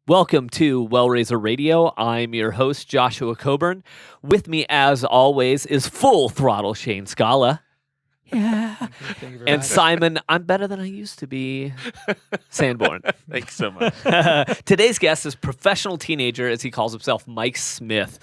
Welcome to Wellraiser Radio. I'm your host, Joshua Coburn. With me, as always, is Full Throttle Shane Scala. Yeah. Thank you very And much. Simon, I'm better than I used to be. Sanborn. Thanks so much. Today's guest is professional teenager, as he calls himself, Mike Smith.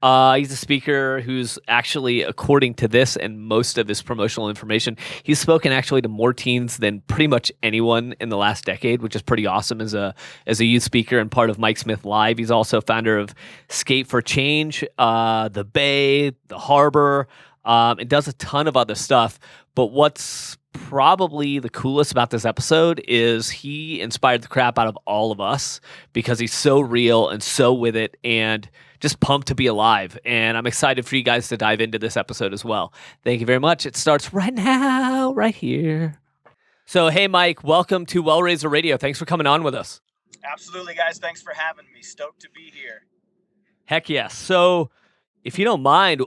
He's a speaker who's actually, according to this and most of his promotional information, he's spoken actually to more teens than pretty much anyone in the last decade, which is pretty awesome as a youth speaker and part of Mike Smith Live. He's also founder of Skate for Change, the Bay, the Harbor, and does a ton of other stuff. But what's probably the coolest about this episode is he inspired the crap out of all of us because he's so real and so with it and just pumped to be alive. And I'm excited for you guys to dive into this episode as well. Thank you very much. It starts right now, right here. So, hey, Mike, welcome to Wellraiser Radio. Thanks for coming on with us. Absolutely, guys. Thanks for having me. Stoked to be here. Heck yes. So, if you don't mind,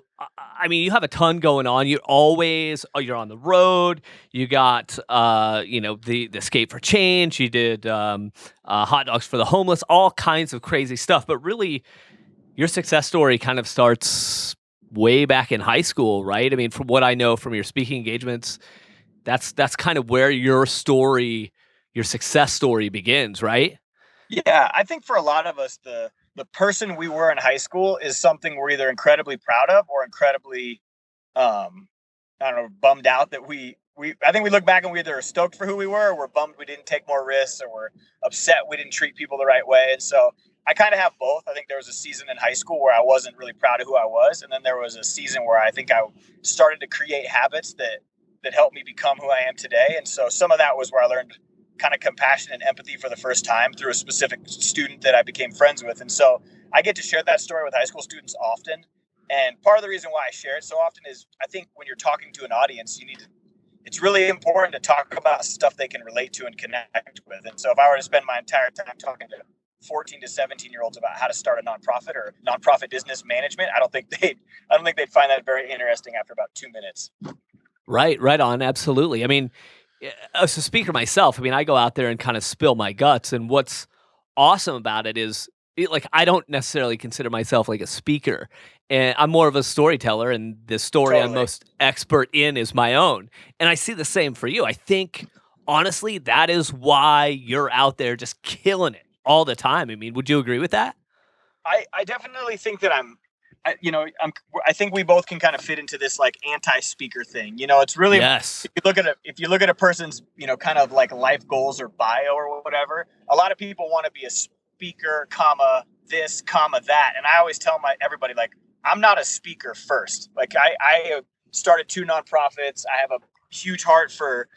I mean, you have a ton going on. You're on the road. You got, the Skate for Change. You did hot dogs for the homeless, all kinds of crazy stuff. But really, your success story kind of starts way back in high school, right? I mean, from what I know from your speaking engagements, that's kind of where your success story begins, right? Yeah, I think for a lot of us, the person we were in high school is something we're either incredibly proud of or incredibly, bummed out that I think we look back and we either are stoked for who we were or we're bummed we didn't take more risks or we're upset we didn't treat people the right way. And so I kind of have both. I think there was a season in high school where I wasn't really proud of who I was. And then there was a season where I think I started to create habits that helped me become who I am today. And so some of that was where I learned kind of compassion and empathy for the first time through a specific student that I became friends with. And so I get to share that story with high school students often. And part of the reason why I share it so often is I think when you're talking to an audience, it's really important to talk about stuff they can relate to and connect with. And so if I were to spend my entire time talking to 14 to 17-year-olds about how to start a nonprofit or nonprofit business management, I don't think they'd find that very interesting after about 2 minutes. Right on. Absolutely. I mean, as a speaker myself, I go out there and kind of spill my guts. And what's awesome about it is, I don't necessarily consider myself like a speaker. And I'm more of a storyteller. And the story I'm most expert in is my own. And I see the same for you. I think, honestly, that is why you're out there just killing it all the time. I mean, would you agree with that? I definitely think that I think we both can kind of fit into this like anti-speaker thing. It's really, yes. If you look at a person's, kind of like life goals or bio or whatever, a lot of people want to be a speaker, this, that. And I always tell everybody, like, I'm not a speaker first. Like I started 2 nonprofits. I have a huge heart for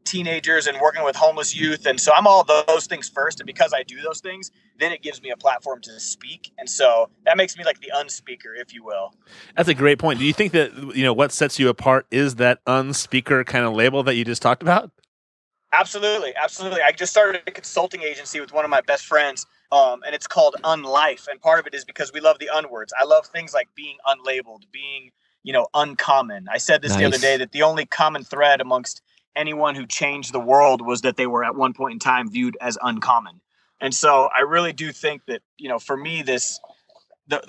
teenagers and working with homeless youth. And so I'm all those things first. And because I do those things, then it gives me a platform to speak. And so that makes me like the unspeaker, if you will. That's a great point. Do you think that, what sets you apart is that unspeaker kind of label that you just talked about? Absolutely. I just started a consulting agency with one of my best friends. And it's called Unlife. And part of it is because we love the unwords. I love things like being unlabeled, being, uncommon. I said this the other day that the only common thread amongst anyone who changed the world was that they were at one point in time viewed as uncommon. And so I really do think that, for me, the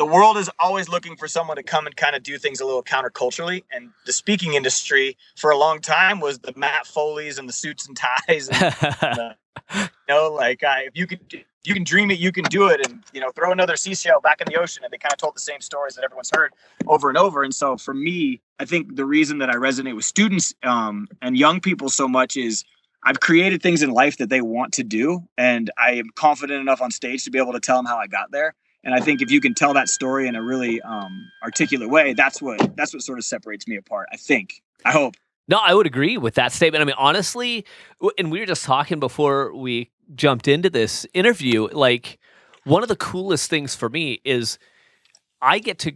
world is always looking for someone to come and kind of do things a little counterculturally. And the speaking industry for a long time was the Matt Foleys and the suits and ties. And, if you can dream it, you can do it. And, throw another seashell back in the ocean. And they kind of told the same stories that everyone's heard over and over. And so for me, I think the reason that I resonate with students and young people so much is I've created things in life that they want to do. And I am confident enough on stage to be able to tell them how I got there. And I think if you can tell that story in a really articulate way, that's what sort of separates me apart. I hope. No, I would agree with that statement. Honestly, and we were just talking before we jumped into this interview, like one of the coolest things for me is I get to,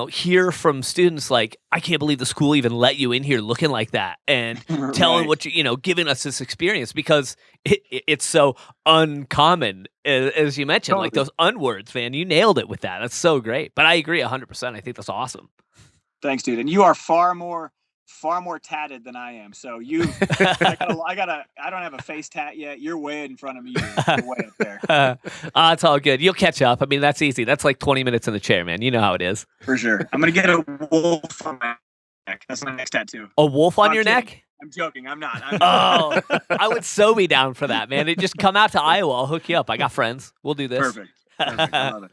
hear from students like, I can't believe the school even let you in here looking like that and telling what giving us this experience because it's so uncommon, as you mentioned, like those unwords, man, you nailed it with that. That's so great. But I agree 100%. I think that's awesome. Thanks, dude. And you are far more far more tatted than I am. So I don't have a face tat yet. You're way in front of me. You're way up there. It's all good. You'll catch up. I mean, that's easy. That's like 20 minutes in the chair, man. You know how it is. For sure. I'm going to get a wolf on my neck. That's my next tattoo. A wolf on your neck? I'm joking. I'm not. Oh, I would so be down for that, man. Just come out to Iowa. I'll hook you up. I got friends. We'll do this. Perfect. I love it.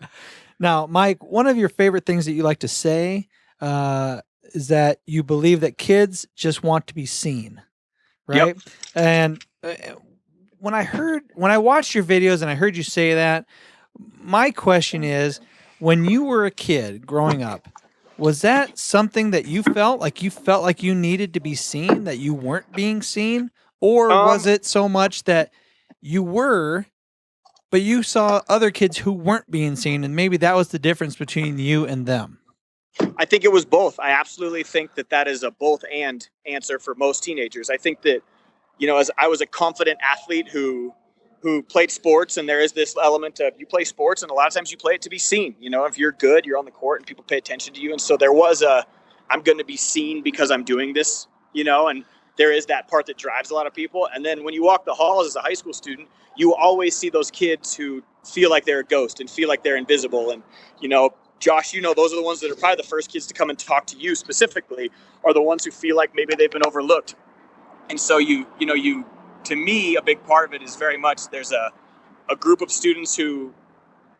Now, Mike, one of your favorite things that you like to say is that you believe that kids just want to be seen, right? Yep. And when I watched your videos and I heard you say that, my question is, when you were a kid growing up, was that something that you felt like you needed to be seen, that you weren't being seen? Or was it so much that you were, but you saw other kids who weren't being seen, and maybe that was the difference between you and them? I think it was both. I absolutely think that is a both and answer for most teenagers. I think that, as I was a confident athlete who played sports, and there is this element of you play sports and a lot of times you play it to be seen. If you're good, you're on the court and people pay attention to you. And so there was I'm going to be seen because I'm doing this, and there is that part that drives a lot of people. And then when you walk the halls as a high school student, you always see those kids who feel like they're a ghost and feel like they're invisible. And, Josh, those are the ones that are probably the first kids to come and talk to you specifically, are the ones who feel like maybe they've been overlooked. And so to me, a big part of it is very much there's a group of students who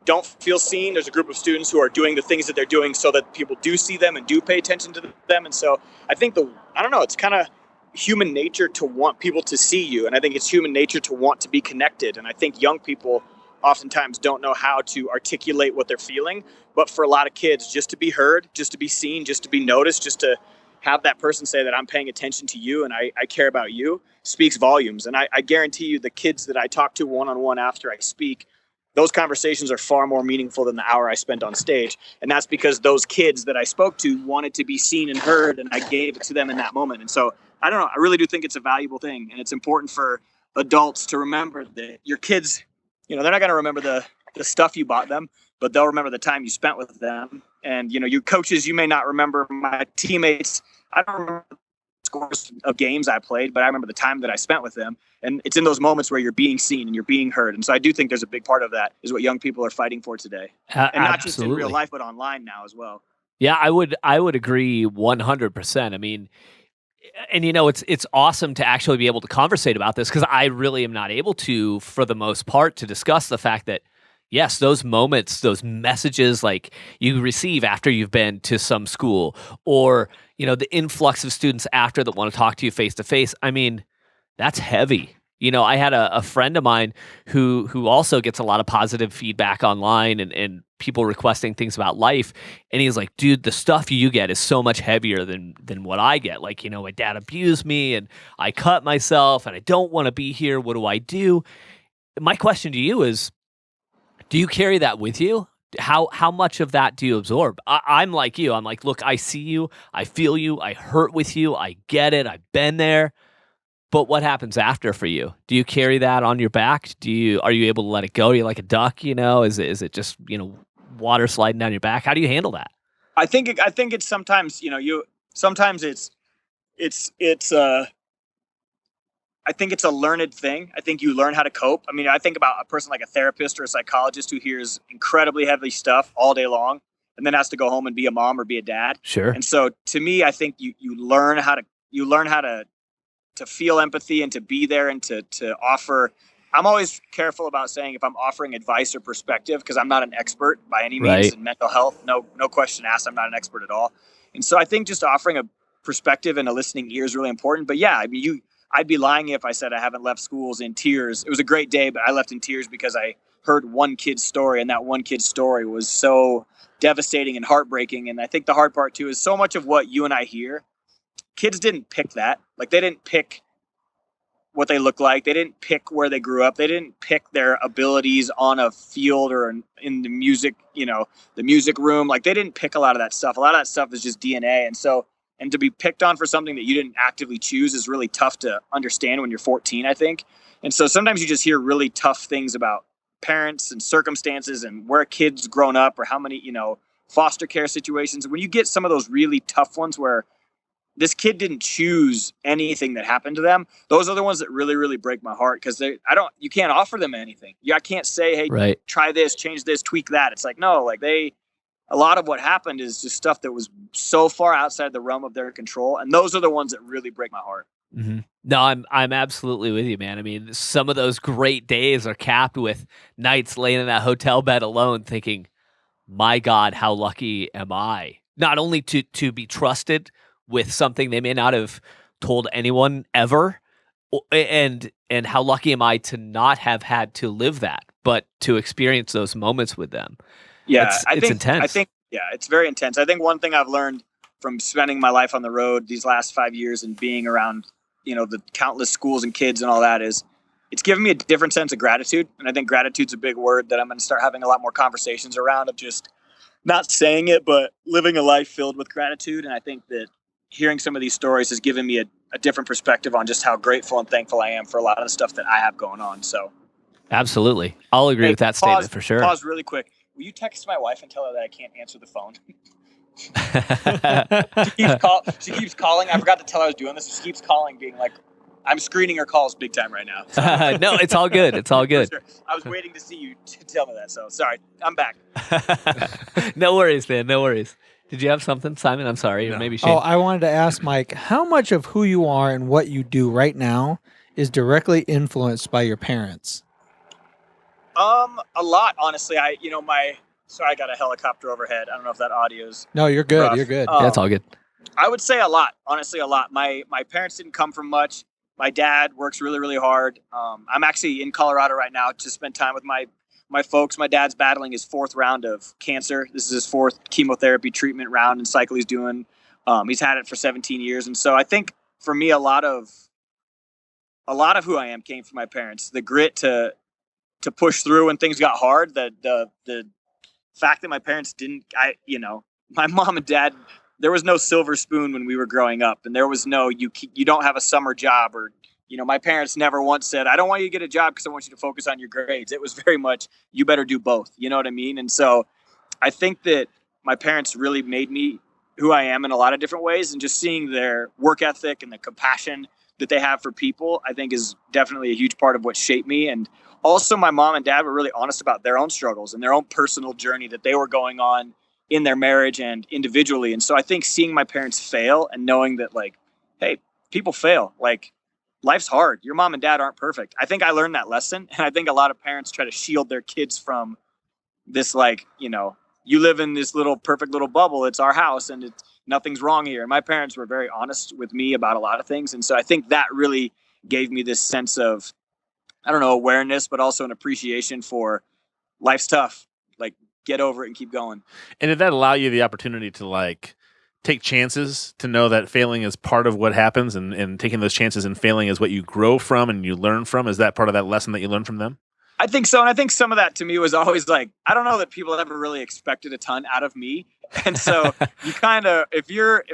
don't feel seen. There's a group of students who are doing the things that they're doing so that people do see them and do pay attention to them. And so I think it's kind of human nature to want people to see you. And I think it's human nature to want to be connected. And I think young people oftentimes don't know how to articulate what they're feeling. But for a lot of kids, just to be heard, just to be seen, just to be noticed, just to have that person say that I'm paying attention to you and I care about you speaks volumes. And I guarantee you the kids that I talk to one-on-one after I speak, those conversations are far more meaningful than the hour I spent on stage. And that's because those kids that I spoke to wanted to be seen and heard, and I gave it to them in that moment. And so, I don't know, I really do think it's a valuable thing. And it's important for adults to remember that your kids, they're not going to remember the stuff you bought them, but they'll remember the time you spent with them. And, you coaches, you may not remember. My teammates, I don't remember the scores of games I played, but I remember the time that I spent with them. And it's in those moments where you're being seen and you're being heard. And so I do think there's a big part of that is what young people are fighting for today. And not just in real life, but online now as well. Yeah, I would agree 100%. I mean, and it's awesome to actually be able to conversate about this, because I really am not able to, for the most part, to discuss the fact that, yes, those moments, those messages like you receive after you've been to some school, or, the influx of students after that want to talk to you face to face. I mean, that's heavy. I had a friend of mine who also gets a lot of positive feedback online and people requesting things about life. And he's like, dude, the stuff you get is so much heavier than what I get. Like, my dad abused me and I cut myself and I don't want to be here. What do I do? My question to you is, do you carry that with you? How much of that do you absorb? I'm like you. I'm like, look, I see you. I feel you. I hurt with you. I get it. I've been there. But what happens after for you? Do you carry that on your back? Are you able to let it go? Are you like a duck? Is it just water sliding down your back? How do you handle that? I think it's sometimes sometimes I think it's a learned thing. I think you learn how to cope. I mean, I think about a person like a therapist or a psychologist who hears incredibly heavy stuff all day long and then has to go home and be a mom or be a dad. Sure. And so to me, I think you learn how to feel empathy and to be there and to offer. I'm always careful about saying if I'm offering advice or perspective, because I'm not an expert by any means in mental health. No question asked. I'm not an expert at all. And so I think just offering a perspective and a listening ear is really important. But yeah, I mean, I'd be lying if I said I haven't left schools in tears. It was a great day, but I left in tears because I heard one kid's story, and that one kid's story was so devastating and heartbreaking. And I think the hard part too is so much of what you and I hear, kids didn't pick that. Like, they didn't pick what they look like. They didn't pick where they grew up. They didn't pick their abilities on a field or in the music, the music room. Like, they didn't pick a lot of that stuff. A lot of that stuff is just DNA. And to be picked on for something that you didn't actively choose is really tough to understand when you're 14, I think. And so sometimes you just hear really tough things about parents and circumstances and where a kid's grown up or how many, foster care situations. When you get some of those really tough ones where this kid didn't choose anything that happened to them. Those are the ones that really, really break my heart, because you can't offer them anything. I can't say, hey, Right. try this, change this, tweak that. It's like, no, like a lot of what happened is just stuff that was so far outside the realm of their control. And those are the ones that really break my heart. Mm-hmm. No, I'm absolutely with you, man. I mean, some of those great days are capped with nights laying in that hotel bed alone thinking, my God, how lucky am I? Not only to be trusted with something they may not have told anyone ever, and how lucky am I to not have had to live that, but to experience those moments with them. Yeah, it's intense. I think, yeah, it's very intense. I think one thing I've learned from spending my life on the road these last 5 years and being around, the countless schools and kids and all that is, it's given me a different sense of gratitude. And I think gratitude's a big word that I'm going to start having a lot more conversations around, of just not saying it, but living a life filled with gratitude. And I think that hearing some of these stories has given me a different perspective on just how grateful and thankful I am for a lot of the stuff that I have going on. So absolutely. I'll agree with that statement for sure. Pause really quick. Will you text my wife and tell her that I can't answer the phone? She keeps calling. I forgot to tell her I was doing this. She keeps calling, being like, I'm screening her calls big time right now. So. No, it's all good. It's all good. Sure. I was waiting to see you tell me that. So sorry, I'm back. No worries, man. No worries. Did you have something, Simon? I'm sorry. No. Or maybe Shane. Oh, I wanted to ask Mike, how much of who you are and what you do right now is directly influenced by your parents? A lot, honestly. Sorry, I got a helicopter overhead. I don't know if that audio's No, you're good. rough. You're good. Yeah, it's all good. I would say a lot, honestly, a lot. My parents didn't come from much. My dad works really, really hard. I'm actually in Colorado right now to spend time with my folks. My dad's battling his 4th round of cancer. This is his 4th chemotherapy treatment round and cycle he's doing. He's had it for 17 years. And so I think for me, a lot of who I am came from my parents. The grit to push through when things got hard. The fact that my parents my mom and dad, there was no silver spoon when we were growing up, and there was no, you don't have a summer job, or, my parents never once said, I don't want you to get a job because I want you to focus on your grades. It was very much, you better do both. You know what I mean? And so I think that my parents really made me who I am in a lot of different ways, and just seeing their work ethic and the compassion that they have for people, I think is definitely a huge part of what shaped me. And also my mom and dad were really honest about their own struggles and their own personal journey that they were going on in their marriage and individually. And so I think seeing my parents fail and knowing that, like, hey, people fail, like, life's hard. Your mom and dad aren't perfect. I think I learned that lesson. And I think a lot of parents try to shield their kids from this, like, you live in this little perfect little bubble. It's our house and nothing's wrong here. And my parents were very honest with me about a lot of things. And so I think that really gave me this sense of, I don't know, awareness, but also an appreciation for life's tough. Like, get over it and keep going. And did that allow you the opportunity to, like, take chances, to know that failing is part of what happens, and taking those chances and failing is what you grow from and you learn from? Is that part of that lesson that you learned from them? I think so. And I think some of that to me was always like, I don't know that people ever really expected a ton out of me. And so you kind of, if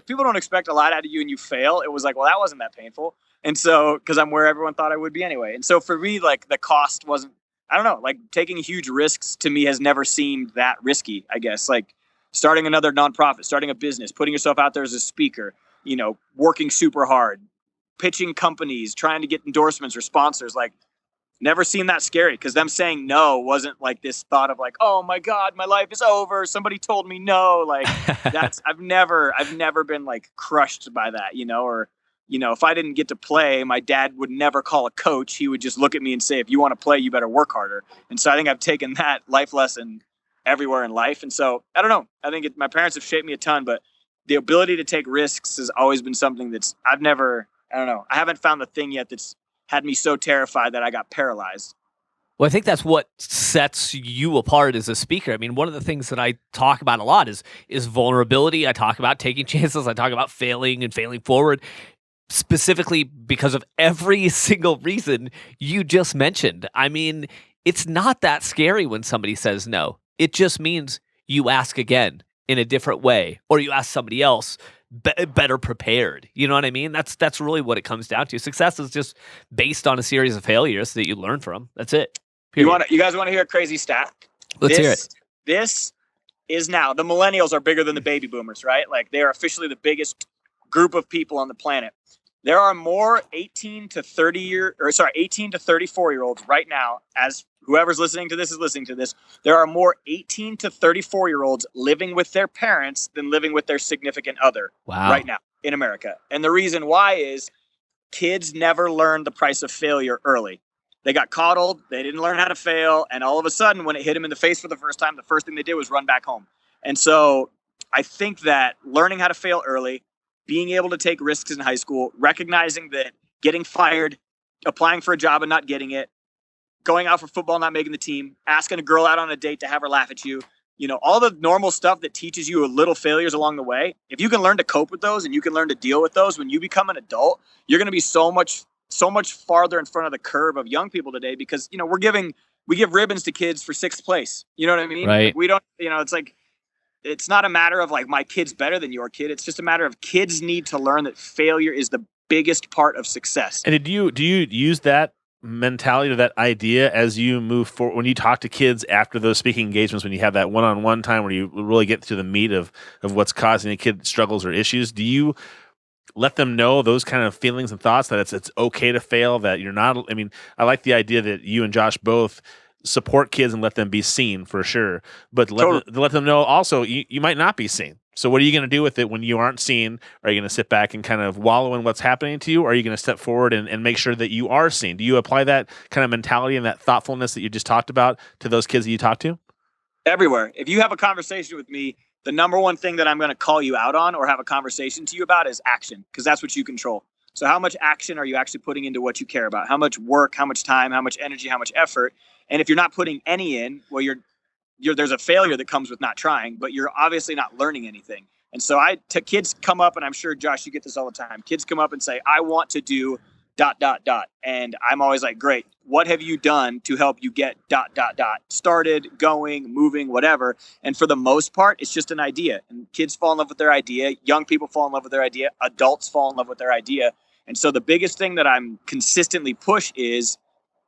people don't expect a lot out of you and you fail, it was like, well, that wasn't that painful. And so, because I'm where everyone thought I would be anyway. And so for me, like, the cost wasn't, I don't know, like, taking huge risks to me has never seemed that risky, I guess. Like, starting another nonprofit, starting a business, putting yourself out there as a speaker, working super hard, pitching companies, trying to get endorsements or sponsors, like, never seen that scary, because them saying no wasn't like this thought of like, oh my God, my life is over. Somebody told me no. Like, I've never been, like, crushed by that, or, if I didn't get to play, my dad would never call a coach. He would just look at me and say, if you want to play, you better work harder. And so I think I've taken that life lesson everywhere in life. And so I don't know, I think my parents have shaped me a ton, but the ability to take risks has always been something that's, I haven't found the thing yet that's had me so terrified that I got paralyzed. Well, I think that's what sets you apart as a speaker. I mean, one of the things that I talk about a lot is vulnerability. I talk about taking chances. I talk about failing and failing forward, specifically because of every single reason you just mentioned. I mean, it's not that scary when somebody says no. It just means you ask again in a different way, or you ask somebody else better prepared. You know what I mean? That's really what it comes down to. Success is just based on a series of failures that you learn from. That's it. Period. You guys want to hear a crazy stat? Let's hear it. This is now, the millennials are bigger than the baby boomers, right? Like, they are officially the biggest group of people on the planet. There are more 18 to 34-year-olds right now, as whoever's listening to this is listening to this. There are more 18 to 34-year-olds living with their parents than living with their significant other right now in America. And the reason why is kids never learned the price of failure early. They got coddled, they didn't learn how to fail, and all of a sudden, when it hit them in the face for the first time, the first thing they did was run back home. And so I think that learning how to fail early, being able to take risks in high school, recognizing that getting fired, applying for a job and not getting it, going out for football, not making the team, asking a girl out on a date to have her laugh at you, all the normal stuff that teaches you a little failures along the way. If you can learn to cope with those and you can learn to deal with those when you become an adult, you're going to be so much farther in front of the curve of young people today, because, we give ribbons to kids for 6th place. You know what I mean? Right. Like, we don't, it's like, it's not a matter of like my kid's better than your kid. It's just a matter of kids need to learn that failure is the biggest part of success. And do you use that mentality, that idea, as you move forward when you talk to kids after those speaking engagements, when you have that one-on-one time where you really get to the meat of what's causing a kid struggles or issues? Do you let them know those kind of feelings and thoughts, that it's okay to fail, that you're not? I mean, I like the idea that you and Josh both support kids and let them be seen, for sure, but let them know also you might not be seen. So what are you going to do with it when you aren't seen? Are you going to sit back and kind of wallow in what's happening to you? Or are you going to step forward and make sure that you are seen? Do you apply that kind of mentality and that thoughtfulness that you just talked about to those kids that you talk to? Everywhere. If you have a conversation with me, the number one thing that I'm going to call you out on or have a conversation to you about is action, because that's what you control. So how much action are you actually putting into what you care about? How much work, how much time, how much energy, how much effort? And if you're not putting any in, well, there's a failure that comes with not trying, but you're obviously not learning anything. And so kids come up, and I'm sure, Josh, you get this all the time. Kids come up and say, I want to do ... And I'm always like, great. What have you done to help you get ... started, going, moving, whatever? And for the most part, it's just an idea. And kids fall in love with their idea. Young people fall in love with their idea. Adults fall in love with their idea. And so the biggest thing that I'm consistently push is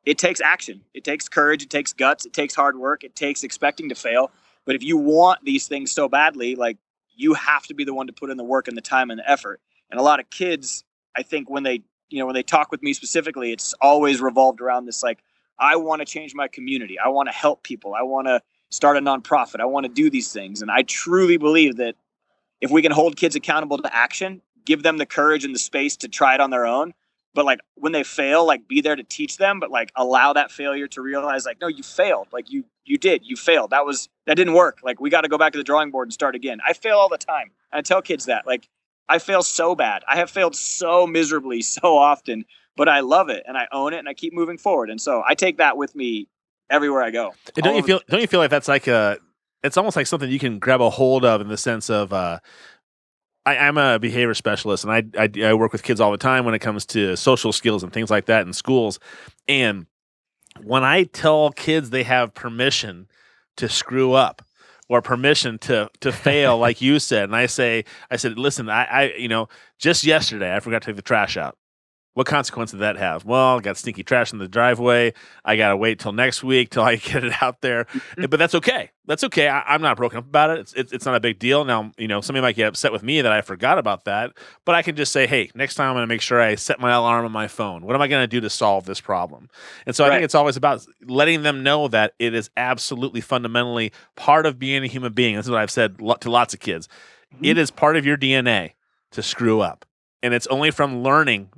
it takes action. It takes courage. It takes guts. It takes hard work. It takes expecting to fail. But if you want these things so badly, like, you have to be the one to put in the work and the time and the effort. And a lot of kids, I think when they talk with me specifically, it's always revolved around this, like, I want to change my community. I want to help people. I want to start a nonprofit. I want to do these things. And I truly believe that if we can hold kids accountable to action, give them the courage and the space to try it on their own, but like when they fail, like, be there to teach them, but like allow that failure to realize, like, no, you failed. Like you failed. That didn't work. Like, we got to go back to the drawing board and start again. I fail all the time. And I tell kids that, like, I fail so bad. I have failed so miserably so often, but I love it and I own it and I keep moving forward. And so I take that with me everywhere I go. And don't you feel like that's like it's almost like something you can grab a hold of, in the sense of, I'm a behavior specialist, and I work with kids all the time when it comes to social skills and things like that in schools. And when I tell kids they have permission to screw up or permission to fail, like you said, and I said, listen, I just yesterday I forgot to take the trash out. What consequence did that have? Well, I got stinky trash in the driveway. I got to wait till next week till I get it out there. But that's okay. That's okay. I'm not broken up about it. It's not a big deal. Now, somebody might get upset with me that I forgot about that, but I can just say, hey, next time I'm going to make sure I set my alarm on my phone. What am I going to do to solve this problem? And so I think it's always about letting them know that it is absolutely fundamentally part of being a human being. This is what I've said to lots of kids. Mm-hmm. It is part of your DNA to screw up. And it's only from learning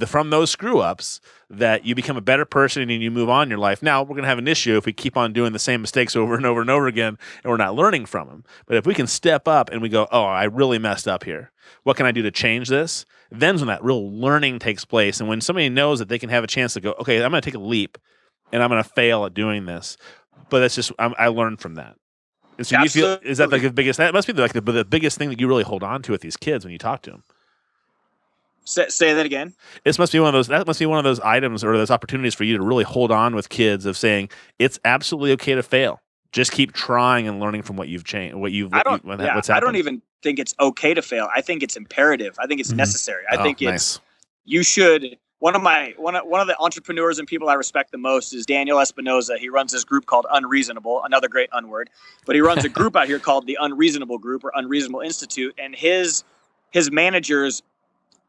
from those screw-ups that you become a better person and you move on in your life. Now, we're going to have an issue if we keep on doing the same mistakes over and over and over again and we're not learning from them. But if we can step up and we go, oh, I really messed up here. What can I do to change this? Then's when that real learning takes place. And when somebody knows that they can have a chance to go, okay, I'm going to take a leap and I'm going to fail at doing this. But that's just, I learned from that. And so you feel, is that like the biggest, that must be like the biggest thing that you really hold on to with these kids when you talk to them? Say that again. That must be one of those items or those opportunities for you to really hold on with kids, of saying it's absolutely okay to fail. Just keep trying and learning from what you've changed, what's happened. I don't even think it's okay to fail. I think it's imperative. I think it's necessary. I think you should. One of the entrepreneurs and people I respect the most is Daniel Espinoza. He runs this group called Unreasonable, another great unword, but he runs a group out here called the Unreasonable Group or Unreasonable Institute, and his his managers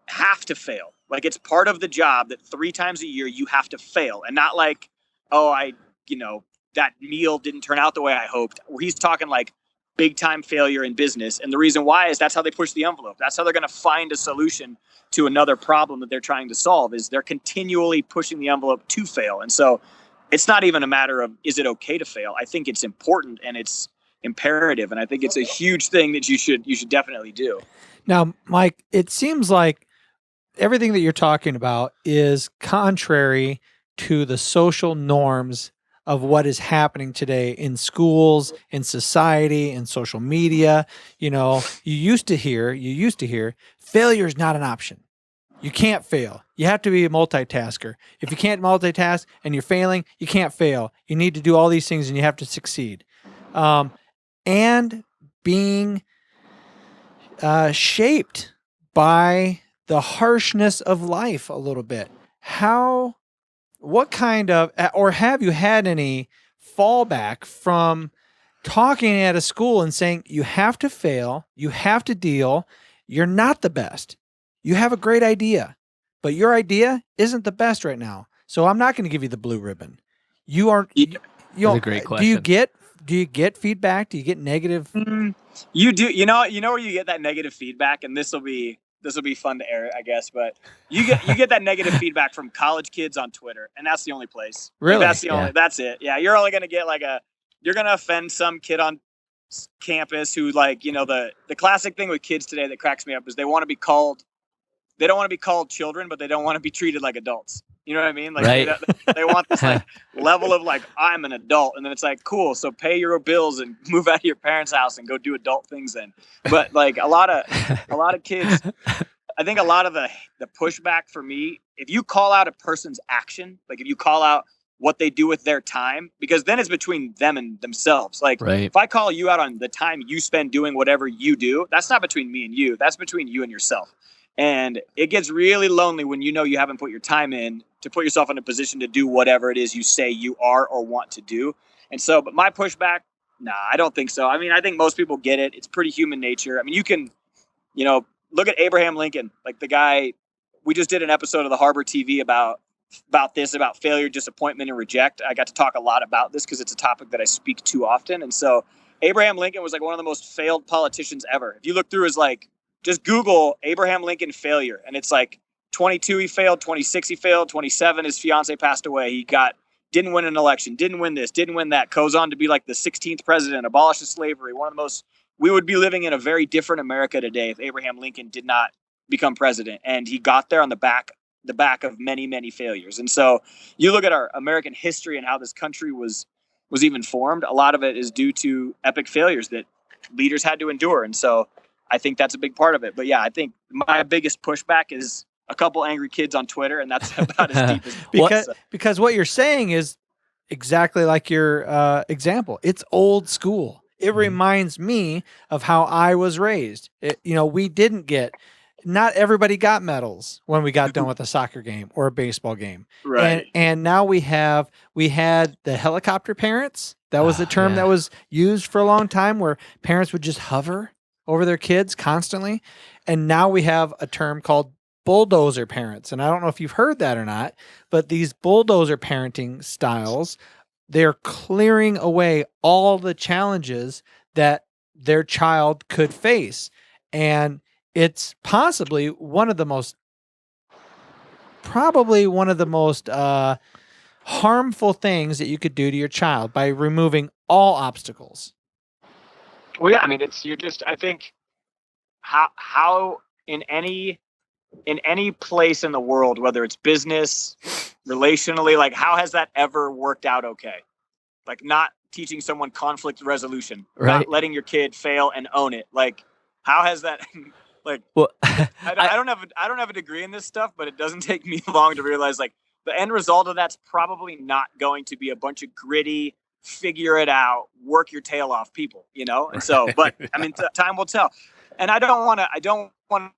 have to fail. Like, it's part of the job that 3 times a year you have to fail, and not like, oh, that meal didn't turn out the way I hoped. He's talking like big time failure in business. And the reason why is that's how they push the envelope. That's how they're going to find a solution to another problem that they're trying to solve, is they're continually pushing the envelope to fail. And so it's not even a matter of, is it okay to fail? I think it's important and it's imperative. And I think it's a huge thing that you should definitely do. Now, Mike, it seems like everything that you're talking about is contrary to the social norms of what is happening today in schools, in society, in social media. You used to hear failure is not an option. You can't fail. You have to be a multitasker. If you can't multitask and you're failing, you can't fail. You need to do all these things and you have to succeed. And being shaped by the harshness of life a little bit. What kind of, or have you had any fallback from talking at a school and saying, you have to fail, you have to deal, you're not the best. You have a great idea, but your idea isn't the best right now. So I'm not going to give you the blue ribbon. That's a great question. Mm-hmm. Do you get feedback? Do you get negative? You do. You know where you get that negative feedback, and this will be fun to air, I guess. But you get that negative feedback from college kids on Twitter, and that's the only place. Really? That's it. Yeah, you're only gonna get you're gonna offend some kid on campus who, the classic thing with kids today that cracks me up is they don't want to be called children, but they don't want to be treated like adults. You know what I mean? Like, right. they want this level of I'm an adult, and then it's like, cool, so pay your bills and move out of your parents' house and go do adult things then. But a lot of kids, I think a lot of the pushback for me, if you call out a person's action, like if you call out what they do with their time, because then it's between them and themselves. Like, right. If I call you out on the time you spend doing whatever you do, that's not between me and you. That's between you and yourself. And it gets really lonely when you haven't put your time in to put yourself in a position to do whatever it is you say you are or want to do. And so, but my pushback, nah, I don't think so. I mean, I think most people get it. It's pretty human nature. I mean, you can, look at Abraham Lincoln, like the guy, we just did an episode of the Harbor TV about failure, disappointment, and reject. I got to talk a lot about this because it's a topic that I speak to often. And so Abraham Lincoln was one of the most failed politicians ever. If you look through his just Google Abraham Lincoln failure, and it's 22 he failed, 26 he failed, 27 his fiance passed away. He didn't win an election, didn't win this, didn't win that. Goes on to be the 16th president, abolishes slavery. We would be living in a very different America today if Abraham Lincoln did not become president. And he got there on the back of many, many failures. And so you look at our American history and how this country was even formed. A lot of it is due to epic failures that leaders had to endure. And so I think that's a big part of it. But yeah, I think my biggest pushback is a couple angry kids on Twitter, and that's about as deep as because what you're saying is exactly like your example. It's old school. It reminds me of how I was raised. Not everybody got medals when we got done with a soccer game or a baseball game. Right. And now we had the helicopter parents. That was the term that was used for a long time, where parents would just hover over their kids constantly. And now we have a term called bulldozer parents. And I don't know if you've heard that or not, but these bulldozer parenting styles, they're clearing away all the challenges that their child could face. And it's probably one of the most harmful things that you could do to your child by removing all obstacles. Well, yeah, I mean, I think how in any place in the world, whether it's business, relationally, how has that ever worked out okay? Not teaching someone conflict resolution, right? Not letting your kid fail and own it. How has that? Well, I don't have a degree in this stuff, but it doesn't take me long to realize the end result of that's probably not going to be a bunch of gritty, figure it out, work your tail off people, And so, but I mean, time will tell. And I don't want to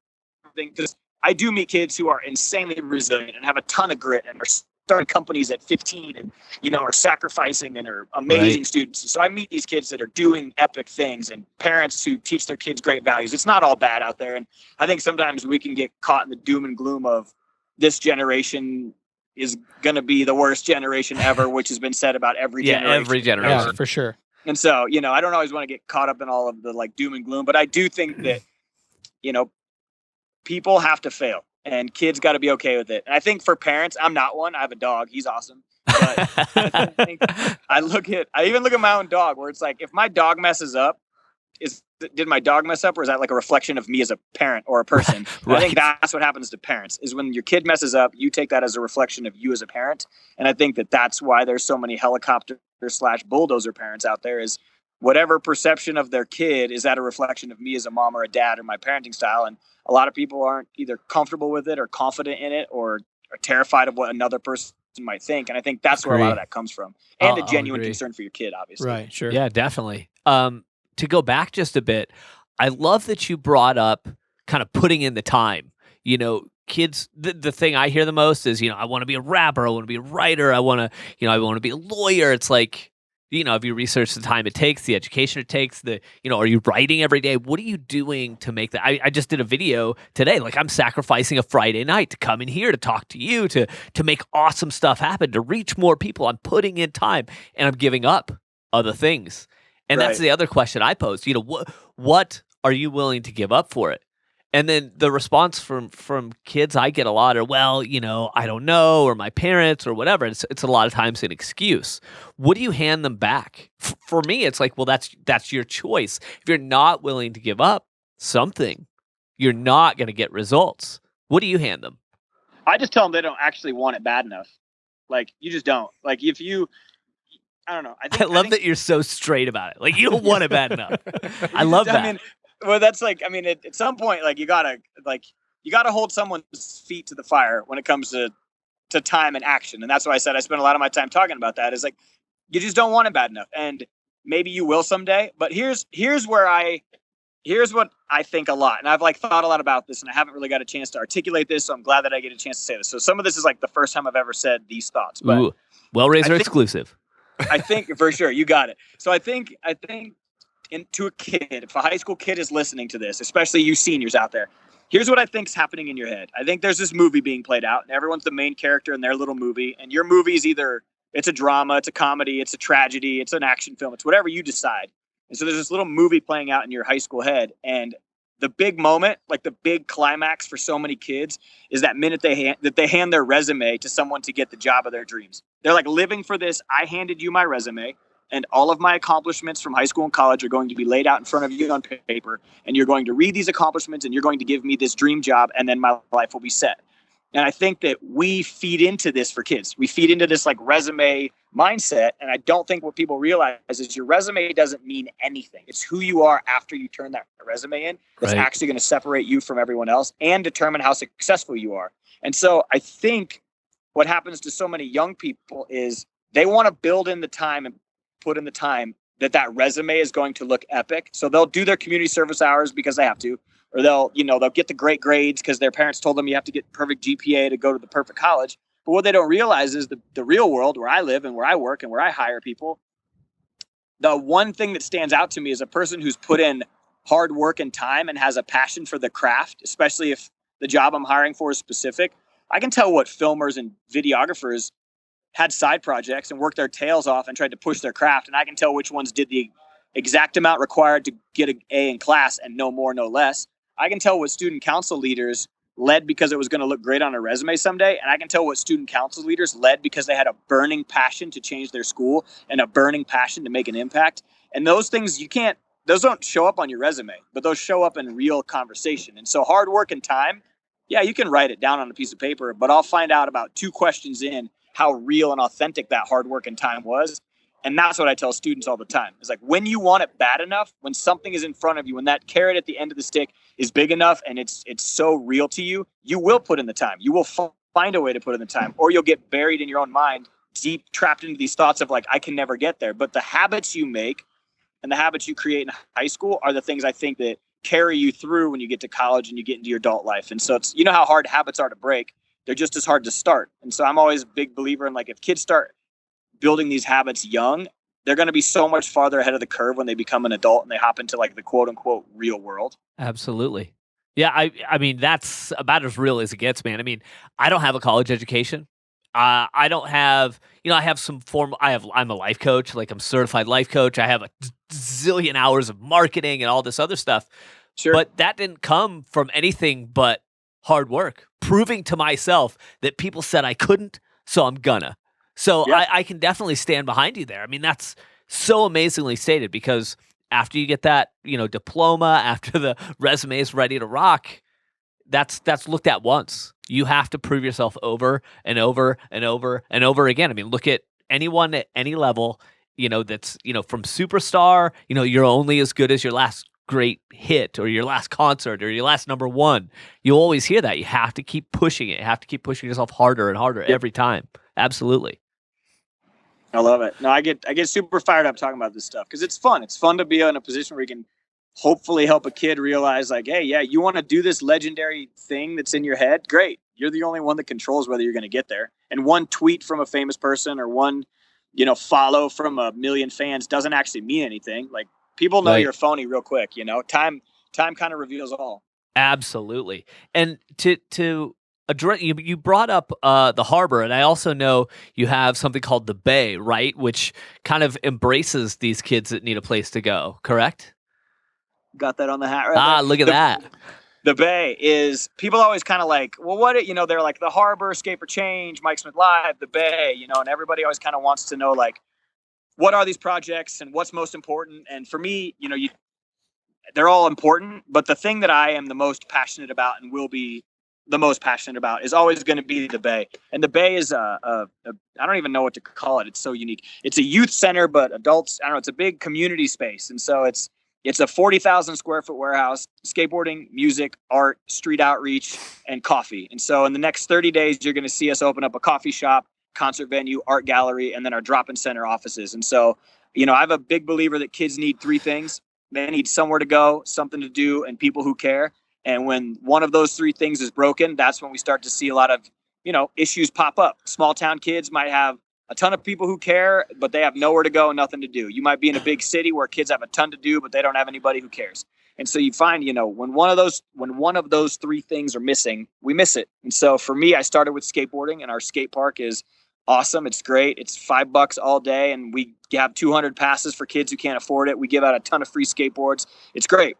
think, because I do meet kids who are insanely resilient and have a ton of grit and are starting companies at 15 and, are sacrificing and are amazing students. So I meet these kids that are doing epic things and parents who teach their kids great values. It's not all bad out there. And I think sometimes we can get caught in the doom and gloom of this generation is going to be the worst generation ever, which has been said about every generation. Every generation. Yeah, for sure. And so, I don't always want to get caught up in all of the like doom and gloom, but I do think that, people have to fail and kids got to be okay with it. And I think for parents, I'm not one. I have a dog. He's awesome. But I even look at my own dog where it's like, if my dog messes up, did my dog mess up, or is that like a reflection of me as a parent or a person? Right. I think that's what happens to parents is when your kid messes up, you take that as a reflection of you as a parent. And I think that's why there's so many helicopter/bulldozer parents out there is whatever perception of their kid, is that a reflection of me as a mom or a dad or my parenting style? And a lot of people aren't either comfortable with it or confident in it or are terrified of what another person might think. And I think that's where a lot of that comes from. And a genuine concern for your kid, obviously. Right, sure. Yeah, definitely. To go back just a bit, I love that you brought up kind of putting in the time. Kids, the thing I hear the most is, I want to be a rapper, I want to be a writer, I want to, I want to be a lawyer. It's like, if you research the time it takes, the education it takes, are you writing every day? What are you doing to make that? I just did a video today. Like I'm sacrificing a Friday night to come in here to talk to you, to make awesome stuff happen, to reach more people. I'm putting in time and I'm giving up other things. And that's the other question I posed. What are you willing to give up for it? And then the response from kids I get a lot are, well, I don't know, or my parents or whatever. It's a lot of times an excuse. What do you hand them back? For me, it's like, well, that's your choice. If you're not willing to give up something, you're not going to get results. What do you hand them? I just tell them they don't actually want it bad enough. Like, you just don't. Like, if you... I don't know. I love that you're so straight about it. Like, you don't want it bad enough. I love that. Well, that's like, at some point, like, you gotta hold someone's feet to the fire when it comes to time and action. And that's why I said I spend a lot of my time talking about that, is like, you just don't want it bad enough. And maybe you will someday, but here's what I think a lot. And I've like thought a lot about this and I haven't really got a chance to articulate this. So I'm glad that I get a chance to say this. So some of this is like the first time I've ever said these thoughts, but Ooh, Wellraiser exclusive. I think for sure you got it. So I think to a kid, if a high school kid is listening to this, especially you seniors out there, here's what I think's happening in your head. I think there's this movie being played out and everyone's the main character in their little movie. And your movie is either it's a drama, it's a comedy, it's a tragedy, it's an action film, it's whatever you decide. And so there's this little movie playing out in your high school head. And the big moment, like the big climax for so many kids, is that minute they hand their resume to someone to get the job of their dreams. They're like living for this. I handed you my resume and all of my accomplishments from high school and college are going to be laid out in front of you on paper. And you're going to read these accomplishments and you're going to give me this dream job and then my life will be set. And I think that we feed into this for kids. We feed into this like resume mindset. And I don't think what people realize is your resume doesn't mean anything. It's who you are after you turn that resume in. That's actually going to separate you from everyone else and determine how successful you are. And so I think what happens to so many young people is they want to build in the time and put in the time that resume is going to look epic. So they'll do their community service hours because they have to, or they'll get the great grades because their parents told them you have to get perfect GPA to go to the perfect college. But what they don't realize is the real world where I live and where I work and where I hire people, the one thing that stands out to me is a person who's put in hard work and time and has a passion for the craft, especially if the job I'm hiring for is specific. I can tell what filmers and videographers had side projects and worked their tails off and tried to push their craft. And I can tell which ones did the exact amount required to get an A in class and no more, no less. I can tell what student council leaders led because it was going to look great on a resume someday. And I can tell what student council leaders led because they had a burning passion to change their school and a burning passion to make an impact. And those things those don't show up on your resume, but those show up in real conversation. And so hard work and time, yeah, you can write it down on a piece of paper, but I'll find out about 2 questions in how real and authentic that hard work and time was. And that's what I tell students all the time. It's like when you want it bad enough, when something is in front of you, when that carrot at the end of the stick is big enough and it's so real to you, you will put in the time. You will find a way to put in the time, or you'll get buried in your own mind, deep trapped into these thoughts of like, I can never get there. But the habits you make and the habits you create in high school are the things I think that carry you through when you get to college and you get into your adult life. And so it's, how hard habits are to break. they're just as hard to start. And so I'm always a big believer in, like, if kids start building these habits young, they're going to be so much farther ahead of the curve when they become an adult and they hop into, like, the quote unquote real world. Absolutely. Yeah, I mean, that's about as real as it gets, man. I mean, I don't have a college education. I don't have, I have some form. I'm a life coach, like I'm a certified life coach. I have a zillion hours of marketing and all this other stuff. Sure. But that didn't come from anything but hard work, proving to myself that people said I couldn't, so I'm gonna. So Yeah. I can definitely stand behind you there. I mean, that's so amazingly stated, because after you get that, diploma, after the resume is ready to rock, that's looked at once. You have to prove yourself over and over and over and over again. I mean, look at anyone at any level, that's, from superstar, you're only as good as your last great hit or your last concert or your last number one. You always hear that. You have to keep pushing it. You have to keep pushing yourself harder and harder every time. Absolutely. I love it. No, I get super fired up talking about this stuff because it's fun. It's fun to be in a position where you can hopefully help a kid realize, like, hey, yeah, you want to do this legendary thing that's in your head? Great. You're the only one that controls whether you're going to get there. And one tweet from a famous person or one, follow from a million fans doesn't actually mean anything. Like, people know you're phony real quick, Time kind of reveals all. Absolutely. And to address, you brought up the harbor, and I also know you have something called the Bay, right? Which kind of embraces these kids that need a place to go, correct? Got that on the hat right there. Look at that. The Bay is, people always kind of like, well, they're like the Harbor, Escape or Change, Mike Smith Live, the Bay, and everybody always kind of wants to know, like, what are these projects and what's most important? And for me, they're all important, but the thing that I am the most passionate about and will be the most passionate about is always going to be the Bay. And the Bay is I don't even know what to call it. It's so unique. It's a youth center, but adults, I don't know, it's a big community space. And so it's a 40,000 square foot warehouse, skateboarding, music, art, street outreach, and coffee. And so in the next 30 days, you're going to see us open up a coffee shop, concert venue, art gallery, and then our drop-in center offices. And so, I'm a big believer that kids need three things. They need somewhere to go, something to do, and people who care. And when one of those three things is broken, that's when we start to see a lot of, issues pop up. Small town kids might have a ton of people who care, but they have nowhere to go and nothing to do. You might be in a big city where kids have a ton to do, but they don't have anybody who cares. And so you find, when one of those three things are missing, we miss it. And so for me, I started with skateboarding, and our skate park is awesome. It's great. It's $5 all day, and we have 200 passes for kids who can't afford it. We give out a ton of free skateboards. It's great.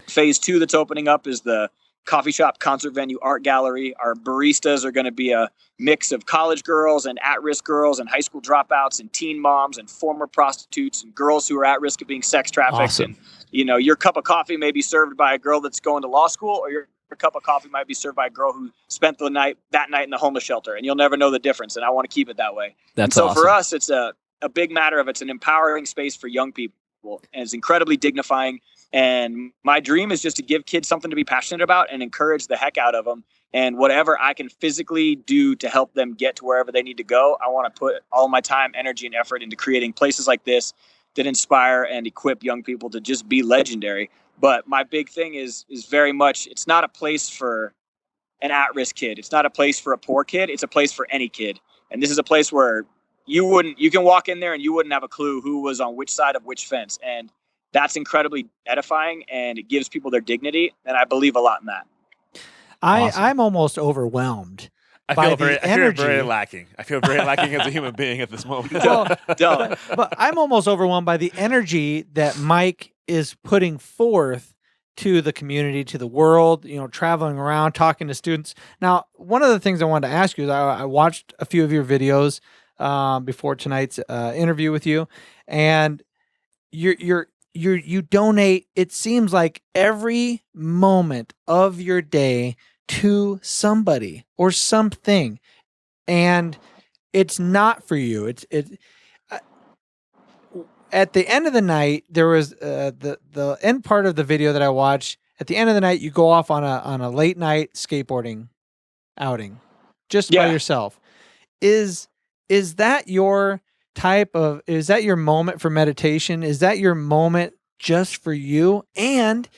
Phase 2 that's opening up is the coffee shop, concert venue, art gallery. Our baristas are going to be a mix of college girls and at-risk girls and high school dropouts and teen moms and former prostitutes and girls who are at risk of being sex trafficked. Awesome. And, your cup of coffee may be served by a girl that's going to law school, or your cup of coffee might be served by a girl who spent that night in the homeless shelter, and you'll never know the difference. And I want to keep it that way. That's so awesome. For us, it's a big matter of, it's an empowering space for young people, and it's incredibly dignifying. And my dream is just to give kids something to be passionate about and encourage the heck out of them. And whatever I can physically do to help them get to wherever they need to go, I want to put all my time, energy, and effort into creating places like this that inspire and equip young people to just be legendary. But my big thing is very much, it's not a place for an at-risk kid. It's not a place for a poor kid. It's a place for any kid. And this is a place where you can walk in there and you wouldn't have a clue who was on which side of which fence. And that's incredibly edifying, and it gives people their dignity. And I believe a lot in that. I'm almost overwhelmed. I feel very lacking. I feel very lacking as a human being at this moment. But I'm almost overwhelmed by the energy that Mike is putting forth to the community, to the world, traveling around, talking to students. Now, one of the things I wanted to ask you is I watched a few of your videos before tonight's interview with you, and you donate, it seems like, every moment of your day to somebody or something, and it's not for you. At the end of the night, there was the end part of the video that I watched. At the end of the night, you go off on a late night skateboarding outing just by yourself. Is that your is that your moment for meditation? Is that your moment just for you? And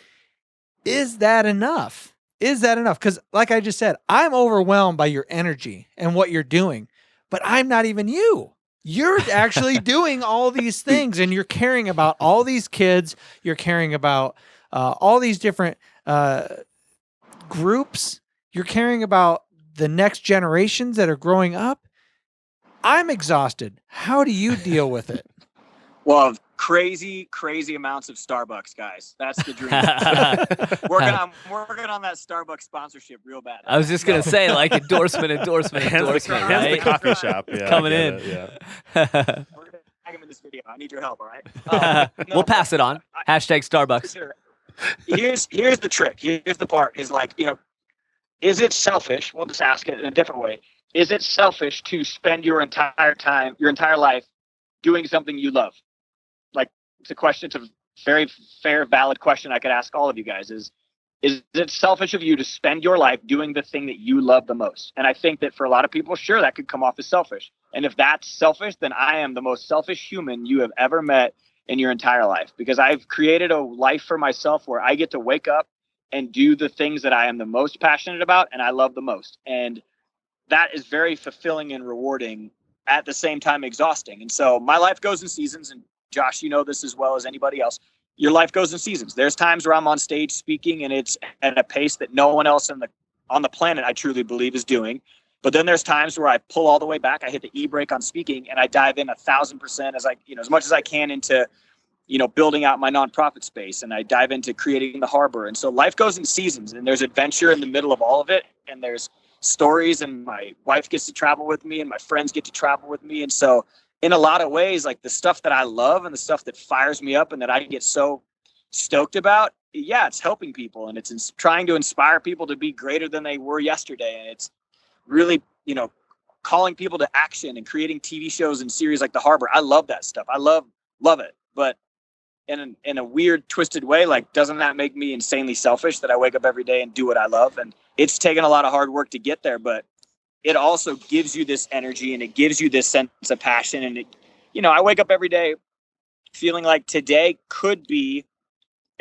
is that enough? is that enough? Because like I just said, I'm overwhelmed by your energy and what you're doing, but I'm not even you. You're actually doing all these things, and you're caring about all these kids. You're caring about all these different groups. You're caring about the next generations that are growing up. I'm exhausted. How do you deal with it? Well, crazy amounts of Starbucks, guys. That's the dream. working on that Starbucks sponsorship real bad. I was just gonna say, like, endorsement, Hence the right? coffee shop. Yeah, Coming in. We're gonna tag him in this video. I need your help, all right? We'll pass it on. Hashtag Starbucks. Sure. Here's the trick. Here's the part is like, is it selfish? We'll just ask it in a different way. Is it selfish to spend your entire life doing something you love? Like, it's a question. It's a very fair, valid question I could ask all of you guys is it selfish of you to spend your life doing the thing that you love the most? And I think that for a lot of people, sure, that could come off as selfish. And if that's selfish, then I am the most selfish human you have ever met in your entire life, because I've created a life for myself where I get to wake up and do the things that I am the most passionate about and I love the most. And that is very fulfilling and rewarding, at the same time exhausting. And so my life goes in seasons, and Josh, you know this as well as anybody else. Your life goes in seasons. There's times where I'm on stage speaking and it's at a pace that no one else on the planet, I truly believe, is doing. But then there's times where I pull all the way back. I hit the e-brake on speaking and I dive in 1,000% as much as I can into, building out my nonprofit space, and I dive into creating the harbor. And so life goes in seasons, and there's adventure in the middle of all of it. And there's stories, and my wife gets to travel with me and my friends get to travel with me. And so in a lot of ways, like the stuff that I love and the stuff that fires me up and that I get so stoked about, yeah, it's helping people, and it's trying to inspire people to be greater than they were yesterday. And it's really, calling people to action and creating TV shows and series like The Harbor. I love that stuff. I love it. But in a weird, twisted way, like, doesn't that make me insanely selfish that I wake up every day and do what I love? And it's taken a lot of hard work to get there, but it also gives you this energy and it gives you this sense of passion. And I wake up every day feeling like today could be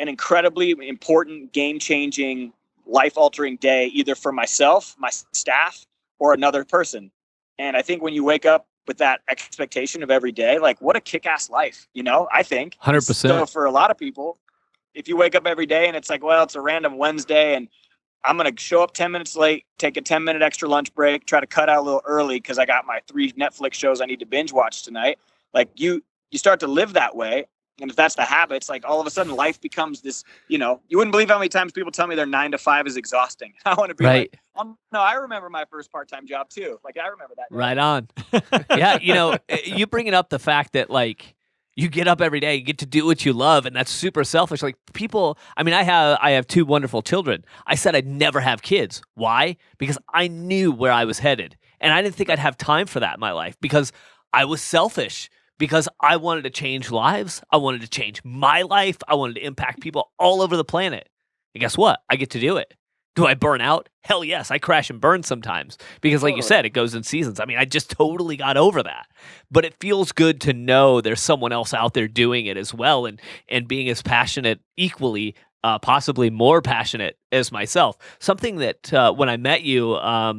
an incredibly important, game-changing, life-altering day, either for myself, my staff, or another person. And I think when you wake up with that expectation of every day, like, what a kick-ass life, I think. 100%. So for a lot of people, if you wake up every day and it's like, well, it's a random Wednesday and I'm going to show up 10 minutes late, take a 10-minute extra lunch break, try to cut out a little early because I got my 3 Netflix shows I need to binge watch tonight. Like, you start to live that way. And if that's the habit, it's like all of a sudden life becomes this, you wouldn't believe how many times people tell me their 9 to 5 is exhausting. I want to be right. Like, no, I remember my first part-time job too. Like, I remember that. Right on. Yeah. You bringing up the fact that, like, you get up every day, you get to do what you love, and that's super selfish. Like, people, I have 2 wonderful children. I said I'd never have kids. Why? Because I knew where I was headed, and I didn't think I'd have time for that in my life because I was selfish, because I wanted to change lives. I wanted to change my life. I wanted to impact people all over the planet. And guess what? I get to do it. Do I burn out? Hell yes. I crash and burn sometimes because, like you said, it goes in seasons. I just totally got over that. But it feels good to know there's someone else out there doing it as well, and being as passionate, equally, possibly more passionate as myself. Something that when I met you, I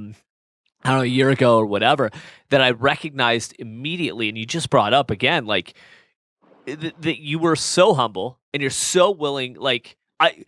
don't know, a year ago or whatever, that I recognized immediately, and you just brought up again, like, that you were so humble and you're so willing. Like, I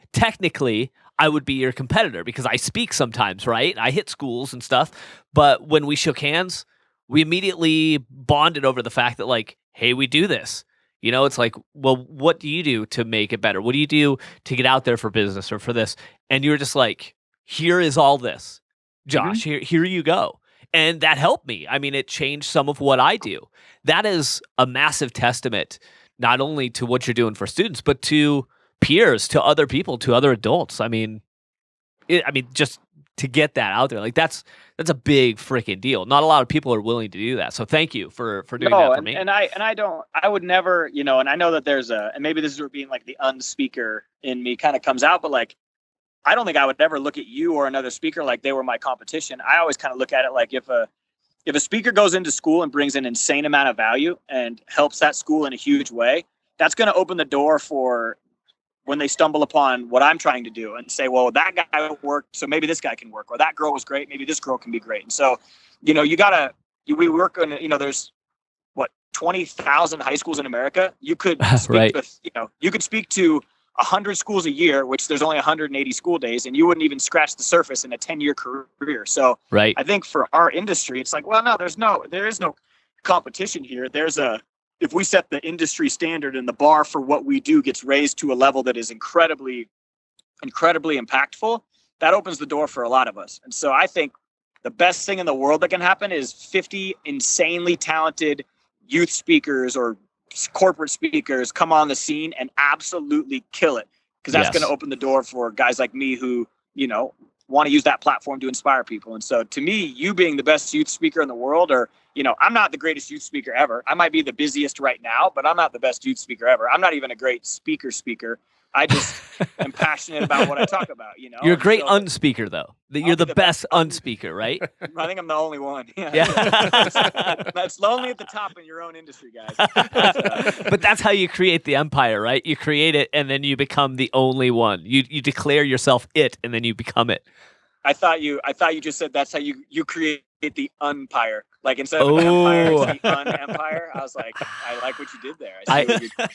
would be your competitor because I speak sometimes, right? I hit schools and stuff. But when we shook hands, we immediately bonded over the fact that, like, hey, we do this. It's like, well, what do you do to make it better? What do you do to get out there for business or for this? And you were just like, here is all this, Josh, here you go. And that helped me. It changed some of what I do. That is a massive testament, not only to what you're doing for students, but to peers, to other people, to other adults. Just to get that out there, like, that's a big freaking deal. Not a lot of people are willing to do that. So thank you for doing that for me. And I would never, and I know that there's and maybe this is where being like the unspeaker in me kind of comes out, but like, I don't think I would ever look at you or another speaker like they were my competition. I always kind of look at it like, if a speaker goes into school and brings an insane amount of value and helps that school in a huge way, that's going to open the door for when they stumble upon what I'm trying to do and say, well, that guy worked, so maybe this guy can work, or that girl was great, maybe this girl can be great. And so, we work on, there's 20,000 high schools in America. You could speak Right. with, you could speak to 100 schools a year, which there's only 180 school days, and you wouldn't even scratch the surface in a 10-year career. So Right. I think for our industry, it's like, well, no, there is no competition here. If we set the industry standard and the bar for what we do gets raised to a level that is incredibly, incredibly impactful, that opens the door for a lot of us. And so I think the best thing in the world that can happen is 50 insanely talented youth speakers or corporate speakers come on the scene and absolutely kill it. Because that's going to open the door for guys like me who, want to use that platform to inspire people. And so to me, you being the best youth speaker in the world, or, I'm not the greatest youth speaker ever. I might be the busiest right now, but I'm not the best youth speaker ever. I'm not even a great speaker. I just am passionate about what I talk about, You're a great unspeaker, though. You're the best unspeaker, right? I think I'm the only one. Yeah. That's lonely at the top in your own industry, guys. But that's how you create the empire, right? You create it, and then you become the only one. You declare yourself it, and then you become it. I thought you just said that's how you create the umpire. Like instead of an empire, it's the un-empire. I was like, I like what you did there.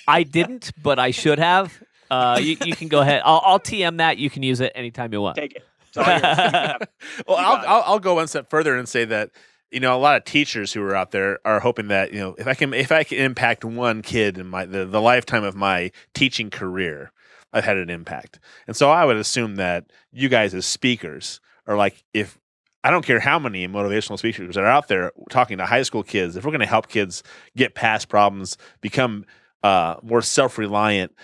I didn't, but I should have. You can go ahead. I'll TM that. You can use it anytime you want. Take it. It's all yours. Well, I'll go one step further and say that a lot of teachers who are out there are hoping that if I can impact one kid in the lifetime of my teaching career, I've had an impact. And so I would assume that you guys as speakers are like, if I don't care how many motivational speakers are out there talking to high school kids, if we're going to help kids get past problems, become more self-reliant,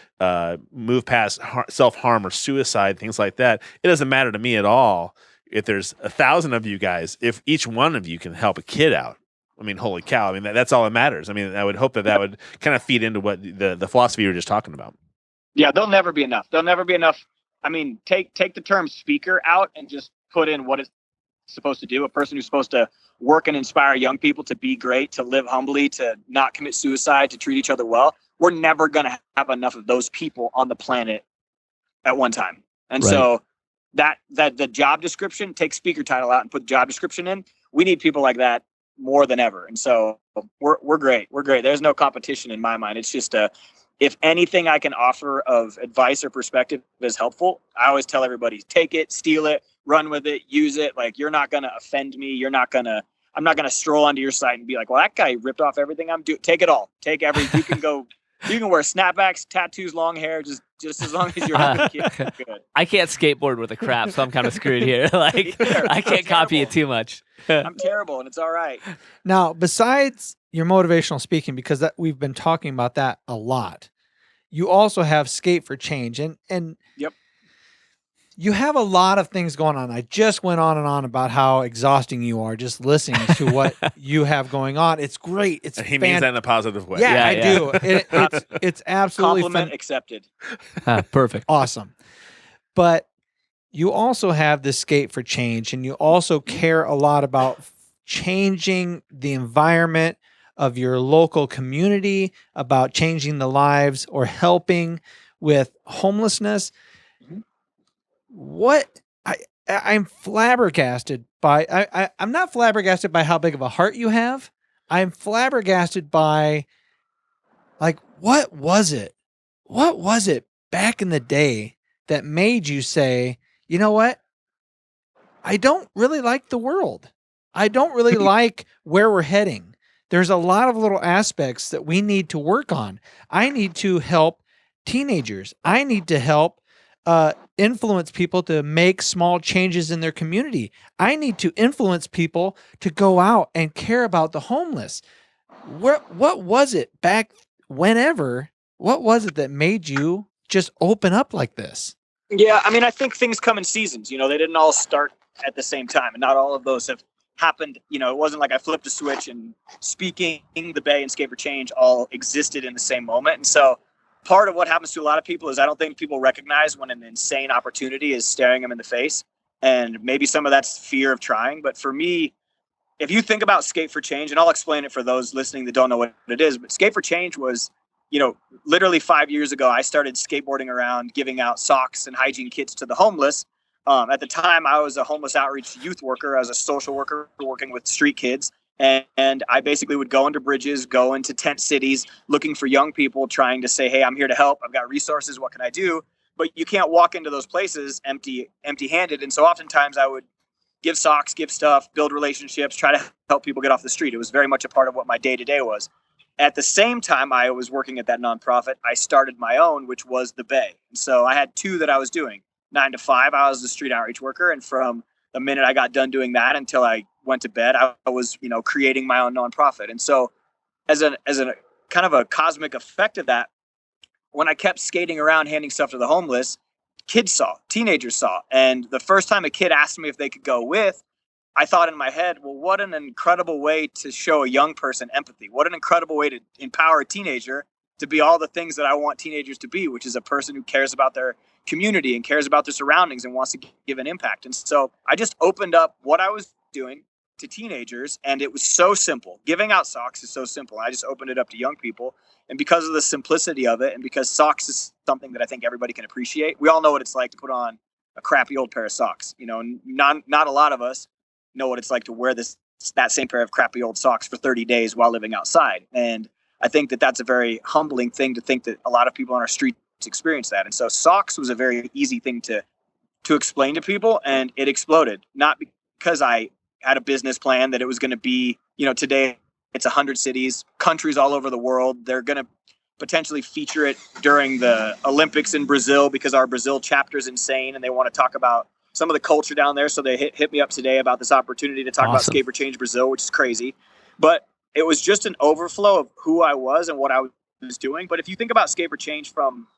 move past self-harm or suicide, things like that, it doesn't matter to me at all if there's 1,000 of you guys, if each one of you can help a kid out. I mean, holy cow. I mean, that's all that matters. I mean, I would hope that would kind of feed into what the philosophy you were just talking about. Yeah, they'll never be enough. I mean, take the term speaker out and just put in what it's supposed to do. A person who's supposed to work and inspire young people to be great, to live humbly, to not commit suicide, to treat each other well. We're never going to have enough of those people on the planet at one time. And so that the job description, take speaker title out and put job description in. We need people like that more than ever. And so we're great. We're great. There's no competition in my mind. It's just if anything I can offer of advice or perspective is helpful, I always tell everybody, take it, steal it, run with it, use it. Like, you're not going to offend me. I'm not going to stroll onto your site and be like, well, that guy ripped off everything I'm doing. Take it all. You can wear snapbacks, tattoos, long hair, just as long as you're happy. Good. I can't skateboard with a crap, so I'm kind of screwed here. I can't copy it too much. I'm terrible, and it's all right. Now, besides your motivational speaking, because we've been talking about that a lot, you also have Skate for Change, and yep, you have a lot of things going on. I just went on and on about how exhausting you are just listening to what you have going on. It's great. He means that in a positive way. Yeah, I do. It's absolutely compliment accepted. Perfect. Awesome. But you also have this Skate for Change, and you also care a lot about changing the environment of your local community, about changing the lives or helping with homelessness. I'm flabbergasted by, I'm not flabbergasted by how big of a heart you have. I'm flabbergasted by, like, what was it back in the day that made you say, you know what? I don't really like the world. I don't really like where we're heading. There's a lot of little aspects that we need to work on. I need to help teenagers. I need to help influence people to make small changes in their community. I need to influence people to go out and care about the homeless. What was it back whenever? What was it that made you just open up like this? Yeah, I mean, I think things come in seasons. They didn't all start at the same time, and not all of those have happened. It wasn't like I flipped a switch and speaking, the Bay, and Skate for Change all existed in the same moment. And so part of what happens to a lot of people is I don't think people recognize when an insane opportunity is staring them in the face. And maybe some of that's fear of trying. But for me, if you think about Skate for Change, and I'll explain it for those listening that don't know what it is, but Skate for Change was literally 5 years ago, I started skateboarding around, giving out socks and hygiene kits to the homeless. At the time, I was a homeless outreach youth worker. I was a social worker working with street kids. And I basically would go into bridges, go into tent cities, looking for young people, trying to say, hey, I'm here to help. I've got resources. What can I do? But you can't walk into those places empty-handed. And so oftentimes I would give socks, give stuff, build relationships, try to help people get off the street. It was very much a part of what my day-to-day was. At the same time I was working at that nonprofit, I started my own, which was the Bay. And so I had two that I was doing. 9 to 5, I was a street outreach worker. And from the minute I got done doing that until I went to bed, I was, creating my own nonprofit. And so as a kind of a cosmic effect of that, when I kept skating around handing stuff to the homeless, teenagers saw. And the first time a kid asked me if they could go with, I thought in my head, well, what an incredible way to show a young person empathy. What an incredible way to empower a teenager to be all the things that I want teenagers to be, which is a person who cares about their community and cares about their surroundings and wants to give an impact. And so I just opened up what I was doing to teenagers, and it was so simple. Giving out socks is so simple. I just opened it up to young people. And because of the simplicity of it, and because socks is something that I think everybody can appreciate, we all know what it's like to put on a crappy old pair of socks. Not a lot of us know what it's like to wear that same pair of crappy old socks for 30 days while living outside. And I think that that's a very humbling thing to think that a lot of people on our streets experience that. And so socks was a very easy thing to explain to people, and it exploded. Not because I had a business plan that it was going to be, today it's 100 cities, countries all over the world. They're going to potentially feature it during the Olympics in Brazil because our Brazil chapter is insane and they want to talk about some of the culture down there. So they hit me up today about this opportunity to talk about Skate for Change Brazil, which is crazy. But it was just an overflow of who I was and what I was doing. But if you think about Skate for Change from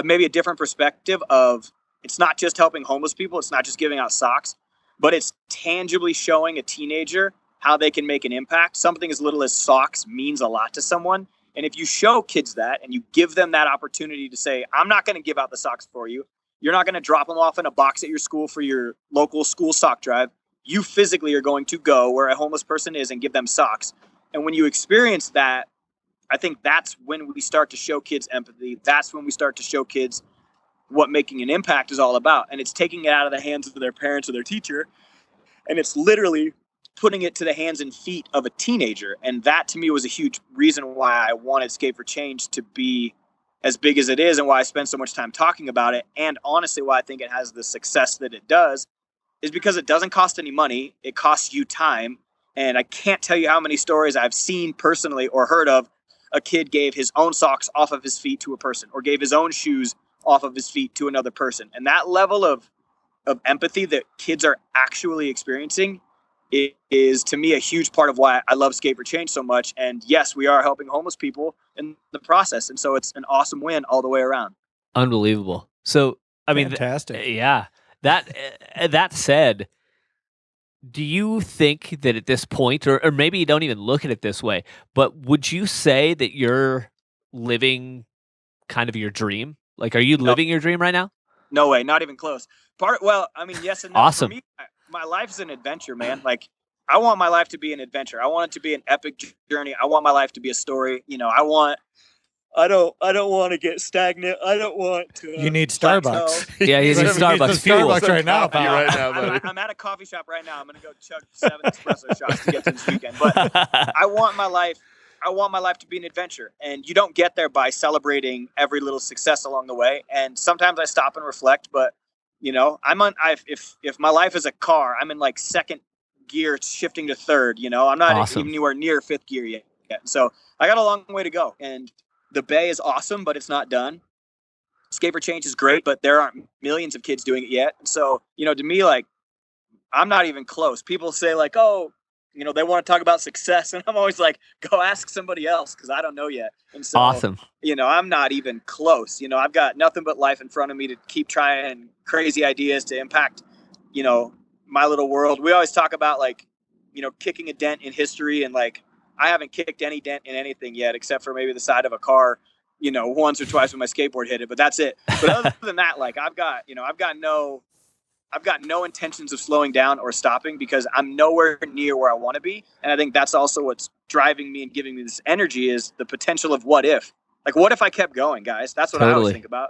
maybe a different perspective of, it's not just helping homeless people, it's not just giving out socks, but it's tangibly showing a teenager how they can make an impact. Something as little as socks means a lot to someone. And if you show kids that and you give them that opportunity to say, I'm not going to give out the socks for you. You're not going to drop them off in a box at your school for your local school sock drive. You physically are going to go where a homeless person is and give them socks. And when you experience that, I think that's when we start to show kids empathy. That's when we start to show kids what making an impact is all about. And it's taking it out of the hands of their parents or their teacher. And it's literally putting it to the hands and feet of a teenager. And that to me was a huge reason why I wanted Skate for Change to be as big as it is and why I spend so much time talking about it. And honestly, why I think it has the success that it does is because it doesn't cost any money. It costs you time. And I can't tell you how many stories I've seen personally or heard of. A kid gave his own socks off of his feet to a person or gave his own shoes off of his feet to another person. And that level of empathy that kids are actually experiencing is to me a huge part of why I love Skate for Change so much. And yes, we are helping homeless people in the process. And so it's an awesome win all the way around. Unbelievable. So, I mean, fantastic. Yeah. That said, do you think that at this point, or maybe you don't even look at it this way, but would you say that you're living kind of your dream? Like, are you living your dream right now? No way. Not even close. Yes and no. Awesome. For me, my life's an adventure, man. Like, I want my life to be an adventure. I want it to be an epic journey. I want my life to be a story. I don't want to get stagnant. I don't want to. You need Starbucks. Yeah, you need Starbucks fuel. Starbucks right now, pal. Right now, buddy. I'm at a coffee shop right now. I'm going to go chug 7 espresso shots to get to this weekend. But I want my life to be an adventure. And you don't get there by celebrating every little success along the way. And sometimes I stop and reflect, but if my life is a car, I'm in like second gear shifting to third, I'm not even anywhere near fifth gear yet. So I got a long way to go. And the Bay is awesome, but it's not done. Skate for Change is great, but there aren't millions of kids doing it yet. So, to me, like, I'm not even close. People say like, oh, they want to talk about success. And I'm always like, go ask somebody else because I don't know yet. And so, awesome. I'm not even close. I've got nothing but life in front of me to keep trying crazy ideas to impact, my little world. We always talk about like, kicking a dent in history. And like, I haven't kicked any dent in anything yet, except for maybe the side of a car, once or twice when my skateboard hit it, but that's it. But other than that, like I've got no I've got no intentions of slowing down or stopping because I'm nowhere near where I want to be. And I think that's also what's driving me and giving me this energy is the potential of what if. Like, what if I kept going, guys? That's what I always think about.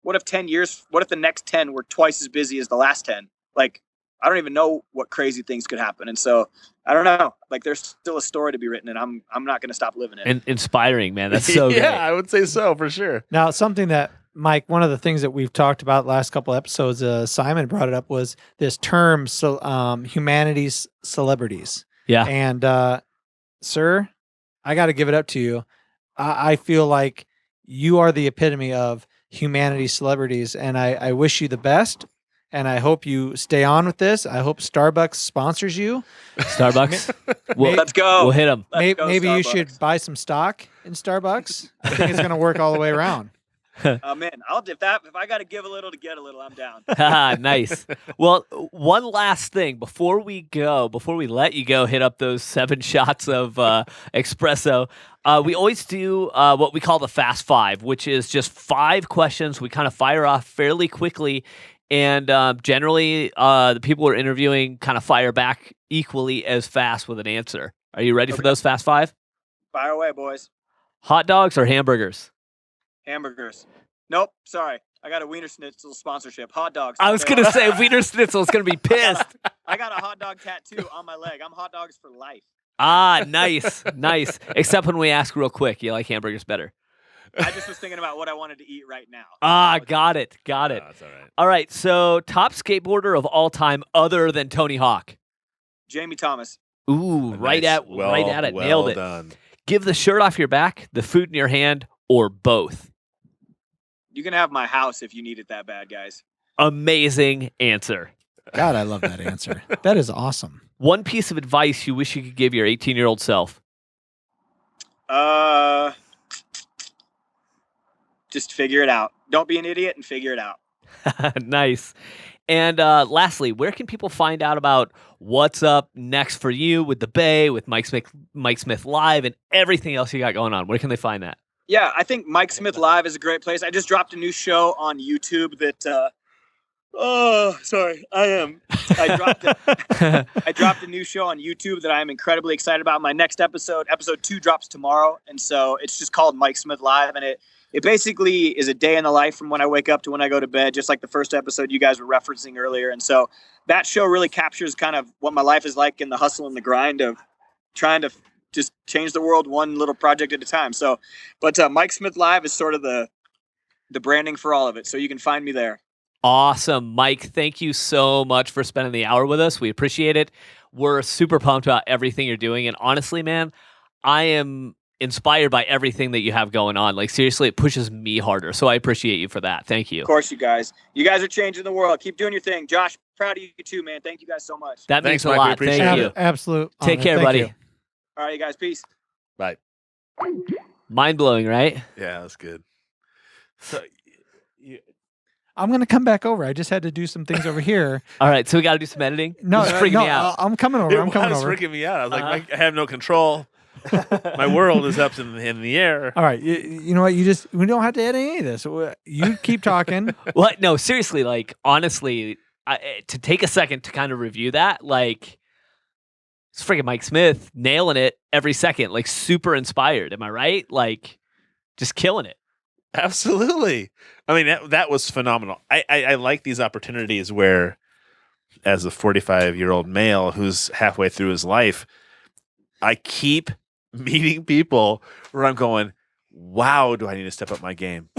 What if 10 years, what if the next 10 were twice as busy as the last 10? Like, I don't even know what crazy things could happen. And so, I don't know. Like, there's still a story to be written, and I'm not going to stop living it. And inspiring, man. That's so yeah, great. I would say so, for sure. Now, something that, Mike, one of the things that we've talked about last couple episodes, Simon brought it up, was this term, humanities celebrities. Yeah. And, sir, I got to give it up to you. I feel like you are the epitome of humanities celebrities, and I wish you the best. And I hope you stay on with this. I hope Starbucks sponsors you. Starbucks? Let's go. We'll hit them. Maybe you should buy some stock in Starbucks. I think it's going to work all the way around. Man, if I got to give a little to get a little, I'm down. Nice. Well, one last thing before we let you go, hit up those 7 shots of espresso. We always do what we call the Fast Five, which is just 5 questions we kind of fire off fairly quickly. And generally, the people we're interviewing kind of fire back equally as fast with an answer. Are you ready for those Fast 5? Fire away, boys. Hot dogs or hamburgers? Hamburgers. Nope. Sorry. I got a Wiener Schnitzel sponsorship. Hot dogs. I was going to say Wiener Schnitzel is going to be pissed. I got a hot dog tattoo on my leg. I'm hot dogs for life. Ah, nice. Nice. Except when we ask real quick, you like hamburgers better? I just was thinking about what I wanted to eat right now. Got it. That's all right. All right, so top skateboarder of all time other than Tony Hawk. Jamie Thomas. Ooh, right at it. Well Nailed it. Done. Give the shirt off your back, the food in your hand, or both. You can have my house if you need it that bad, guys. Amazing answer. God, I love that answer. That is awesome. One piece of advice you wish you could give your 18-year-old self. Just figure it out. Don't be an idiot and figure it out. Nice. And lastly, where can people find out about what's up next for you with the Bay, with Mike Smith Live, and everything else you got going on? Where can they find that? Yeah, I think Mike Smith Live is a great place. I just dropped a new show on YouTube that I dropped a new show on YouTube that I'm incredibly excited about. My next episode 2 drops tomorrow, and so it's just called Mike Smith Live, and it basically is a day in the life from when I wake up to when I go to bed, just like the first episode you guys were referencing earlier. And so that show really captures kind of what my life is like in the hustle and the grind of trying to just change the world one little project at a time. So, but Mike Smith Live is sort of the branding for all of it. So you can find me there. Awesome. Mike, thank you so much for spending the hour with us. We appreciate it. We're super pumped about everything you're doing. And honestly, man, I am inspired by everything that you have going on. Like, seriously, it pushes me harder. So I appreciate you for that. Thank you. Of course, you guys are changing the world. Keep doing your thing. Josh, proud of you too, man. Thank you guys so much. That Thanks, means a Mike. We lot. appreciate Thank it. you. Absolute. Take honor. care, Thank buddy. you. All right, you guys. Peace. Bye. Mind-blowing, right? Yeah, that's good. So, I'm going to come back over. I just had to do some things over here. All right, so we got to do some editing? No, It's freaking me out. I'm coming over. I'm coming over. freaking me out. I was like, Mike, I have no control. My world is up in the air. All right. You know what? We don't have to edit any of this. You keep talking. What? No, seriously, like, honestly, to take a second to kind of review that, like, it's freaking Mike Smith nailing it every second, like, super inspired. Am I right? Like, just killing it. Absolutely. I mean, that was phenomenal. I like these opportunities where, as a 45-year-old male who's halfway through his life, I keep meeting people where I'm going, wow, do I need to step up my game?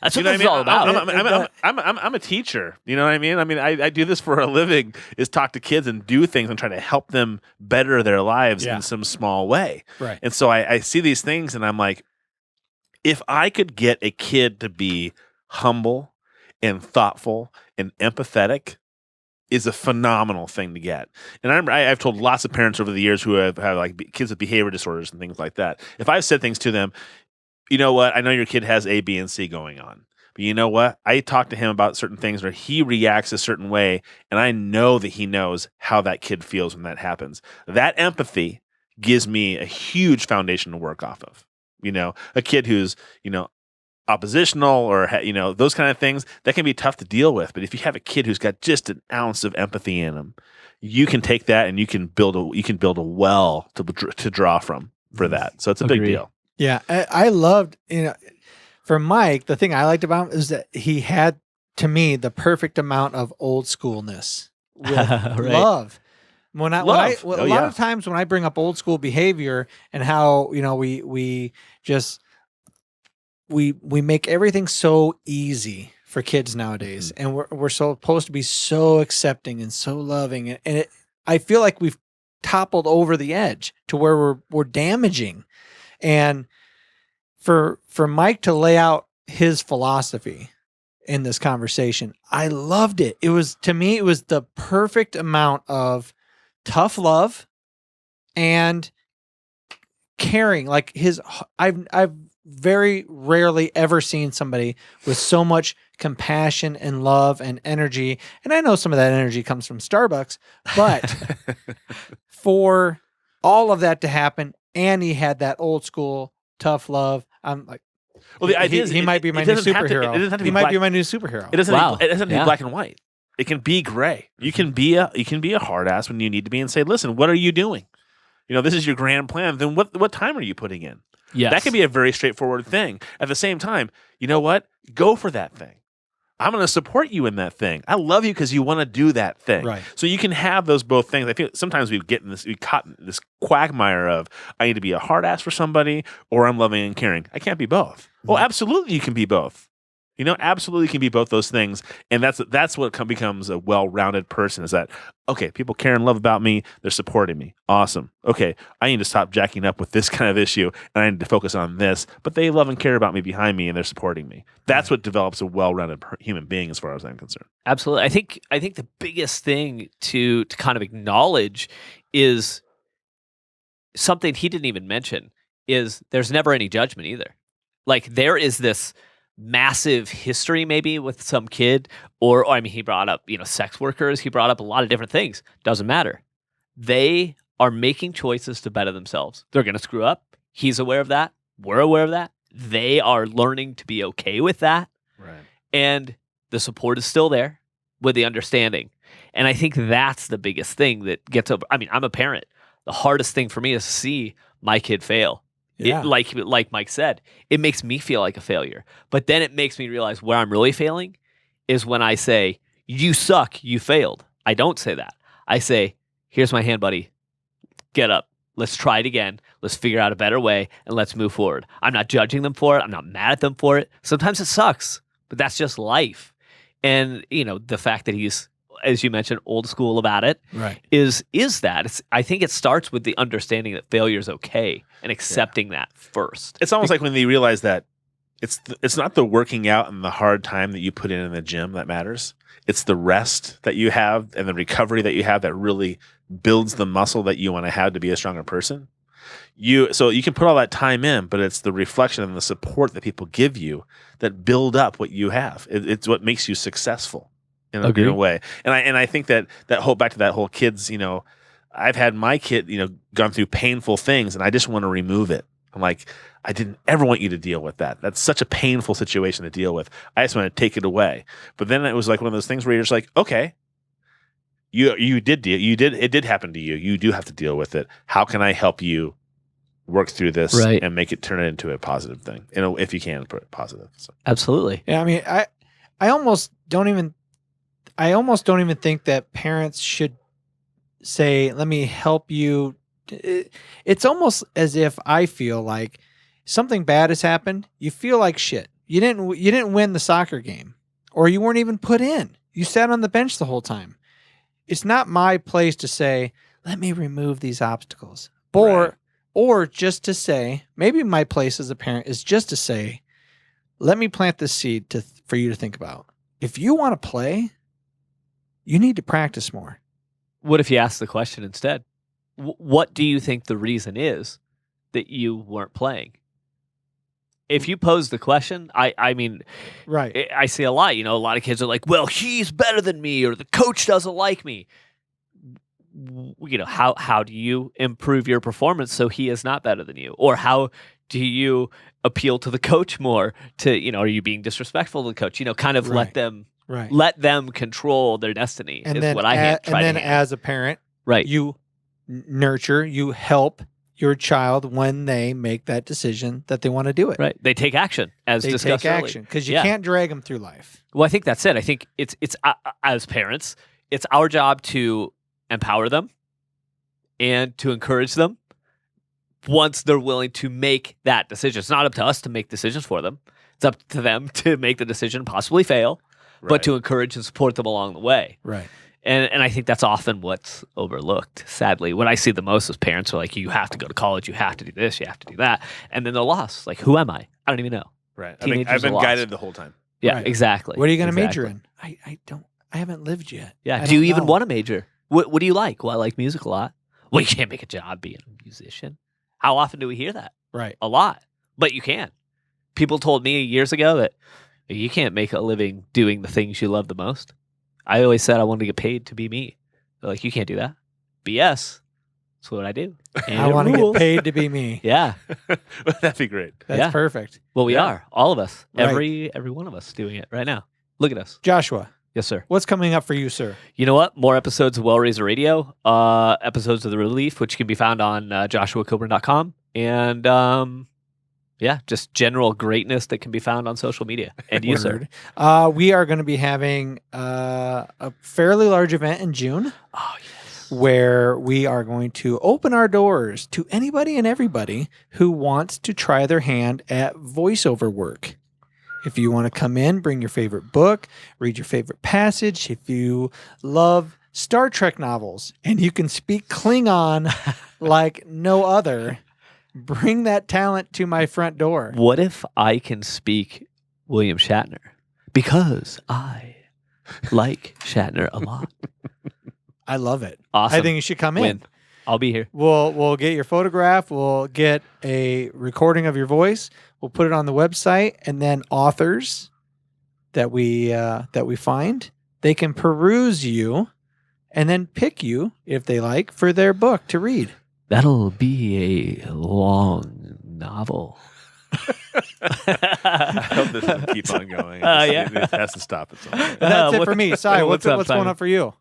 That's You what know this is all about. I'm a teacher. You know what I mean? I mean, I do this for a living, is talk to kids and do things and try to help them better their lives in some small way. Right. And so I see these things and I'm like, if I could get a kid to be humble and thoughtful and empathetic, is a phenomenal thing to get. And I've told lots of parents over the years who have like kids with behavior disorders and things like that. If I've said things to them, you know what? I know your kid has A, B, and C going on. But you know what? I talk to him about certain things where he reacts a certain way, and I know that he knows how that kid feels when that happens. That empathy gives me a huge foundation to work off of. You know, a kid who's, oppositional or those kind of things, that can be tough to deal with. But if you have a kid who's got just an ounce of empathy in them, you can take that and you can build a well to draw from for that. So it's a big deal. Yeah, I loved, for Mike, the thing I liked about him is that he had, to me, the perfect amount of old schoolness with love. A lot of times when I bring up old school behavior and how we make everything so easy for kids nowadays, and we're supposed to be so accepting and so loving, and I feel like we've toppled over the edge to where we're damaging. And for Mike to lay out his philosophy in this conversation, I loved it. To me, it was the perfect amount of tough love and caring. Like I've very rarely ever seen somebody with so much compassion and love and energy. And I know some of that energy comes from Starbucks, but for all of that to happen, and he had that old school tough love, I'm like, well, the idea is he might be my new superhero. He might be my new superhero. It doesn't be black and white. It can be gray. You can be a hard ass when you need to be and say, listen, what are you doing? This is your grand plan. Then what time are you putting in? Yes. That can be a very straightforward thing. At the same time, you know what? Go for that thing. I'm going to support you in that thing. I love you because you want to do that thing. Right. So you can have those both things. I feel sometimes we caught in this quagmire of I need to be a hard ass for somebody or I'm loving and caring. I can't be both. Well, absolutely you can be both. Absolutely can be both those things. And that's what becomes a well-rounded person is that, okay, people care and love about me. They're supporting me. Awesome. Okay, I need to stop jacking up with this kind of issue and I need to focus on this. But they love and care about me behind me and they're supporting me. That's what develops a well-rounded human being as far as I'm concerned. Absolutely. I think the biggest thing to kind of acknowledge is something he didn't even mention is there's never any judgment either. Like there is this massive history maybe with some kid or he brought up, sex workers. He brought up a lot of different things. Doesn't matter. They are making choices to better themselves. They're going to screw up. He's aware of that. We're aware of that. They are learning to be okay with that. Right. And the support is still there with the understanding. And I think that's the biggest thing that gets over. I'm a parent. The hardest thing for me is to see my kid fail. Yeah. Like Mike said, it makes me feel like a failure. But then it makes me realize where I'm really failing is when I say, you suck, you failed. I don't say that. I say, here's my hand, buddy. Get up. Let's try it again. Let's figure out a better way and let's move forward. I'm not judging them for it. I'm not mad at them for it. Sometimes it sucks, but that's just life. And, the fact that he's, as you mentioned, old school about it, right, is that. I think it starts with the understanding that failure is okay and accepting that first. It's almost like when they realize that it's not the working out and the hard time that you put in the gym that matters. It's the rest that you have and the recovery that you have that really builds the muscle that you want to have to be a stronger person. So you can put all that time in, but it's the reflection and the support that people give you that build up what you have. It's what makes you successful. In a way. And I think that whole back to that whole kids, I've had my kid, gone through painful things and I just want to remove it. I'm like, I didn't ever want you to deal with that. That's such a painful situation to deal with. I just want to take it away. But then it was like one of those things where you're just like, okay, it did happen to you. You do have to deal with it. How can I help you work through this and make it turn it into a positive thing? If you can put it positive. So. Absolutely. Yeah. I almost don't even think that parents should say, let me help you. It's almost as if I feel like something bad has happened. You feel like shit. You didn't win the soccer game or you weren't even put in. You sat on the bench the whole time. It's not my place to say, let me remove these obstacles or just to say, maybe my place as a parent is just to say, let me plant this seed for you to think about. If you want to play, you need to practice more. What if you ask the question instead? What do you think the reason is that you weren't playing? If you pose the question, I mean, right. I see a lot. A lot of kids are like, well, he's better than me or the coach doesn't like me. How do you improve your performance so he is not better than you? Or how do you appeal to the coach more to, are you being disrespectful to the coach? Kind of Right. let them control their destiny And is then, what I try and to then handle. as a parent, Right. you nurture, you help your child when they make that decision that they want to do it. Right. They take action as They discussed take earlier. action because you Yeah. can't drag them through life. Well, I think that's it. I think it's as parents, it's our job to empower them and to encourage them once they're willing to make that decision. It's not up to us to make decisions for them. It's up to them to make the decision, possibly fail, but Right. to encourage and support them along the way. Right. And I think that's often what's overlooked, sadly. What I see the most is parents are like, you have to go to college, you have to do this, you have to do that. And then they're lost. Like, who am I? I don't even know. Right. Teenagers I've been are lost. guided the whole time. Yeah, Right. exactly. What are you going to major Exactly. in? I haven't lived yet. Yeah. I Do you don't even know. want to major? What do you like? Well, I like music a lot. Well, you can't make a job being a musician. How often do we hear that? Right. A lot. But you can. People told me years ago that you can't make a living doing the things you love the most. I always said I wanted to get paid to be me. They're like, you can't do that. BS. That's what I do. And I it want to get rules. paid to be me. Yeah. That'd be great. That's Yeah. perfect. Well, we Yeah. are. All of us. Right. Every one of us doing it right now. Look at us. Joshua, Yes, sir. what's coming up for you, sir? You know what? More episodes of Wellraiser Radio, episodes of The Relief, which can be found on joshuacoburn.com. And just general greatness that can be found on social media. And you, sir. Word. We are going to be having a fairly large event in June Oh, yes. where we are going to open our doors to anybody and everybody who wants to try their hand at voiceover work. If you want to come in, bring your favorite book, read your favorite passage. If you love Star Trek novels and you can speak Klingon like no other, bring that talent to my front door. What if I can speak William Shatner? Because I like Shatner a lot. I love it. Awesome. I think you should come in. Win. I'll be here. We'll get your photograph. We'll get a recording of your voice. We'll put it on the website, and then authors that we find, they can peruse you, and then pick you if they like for their book to read. That'll be a long novel. I hope this doesn't keep on going. It has to stop at some point. And that's it what- for me. Sorry, what's up, going Simon? on for you?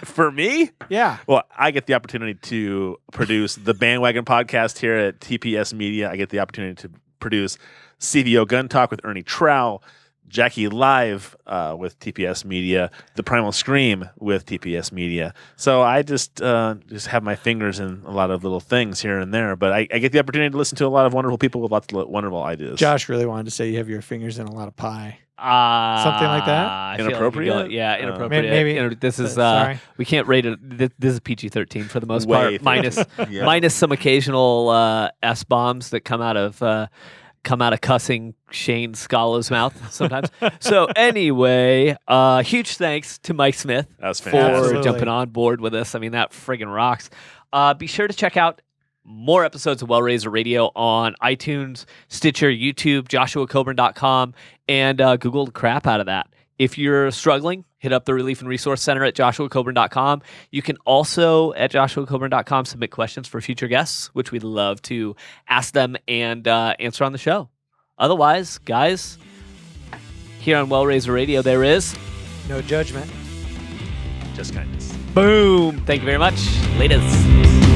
For me, Yeah. well, I get the opportunity to produce the Bandwagon podcast here at TPS Media. I get the opportunity to produce CVO Gun Talk with Ernie Trow, Jackie Live with TPS Media, The Primal Scream with TPS Media. So I just have my fingers in a lot of little things here and there. But I get the opportunity to listen to a lot of wonderful people with lots of wonderful ideas. Josh really wanted to say you have your fingers in a lot of pie. Something like that? I feel like Inappropriate? yeah, inappropriate. Maybe- This is sorry. we can't rate it. This is PG-13 for the most Way part, minus Yeah. minus some occasional S bombs that come out of cussing Shane Scala's mouth sometimes. So anyway, huge thanks to Mike Smith That was for fantastic. Absolutely. jumping on board with us. I mean, that friggin' rocks. Be sure to check out more episodes of Wellraiser Radio on iTunes, Stitcher, YouTube, joshuacoburn.com, and Google the crap out of that. If you're struggling, hit up the Relief and Resource Center at joshuacoburn.com. You can also, at joshuacoburn.com, submit questions for future guests, which we'd love to ask them and answer on the show. Otherwise, guys, here on Wellraiser Radio, there is No judgment. Just kindness. boom. Thank you very much. Latest.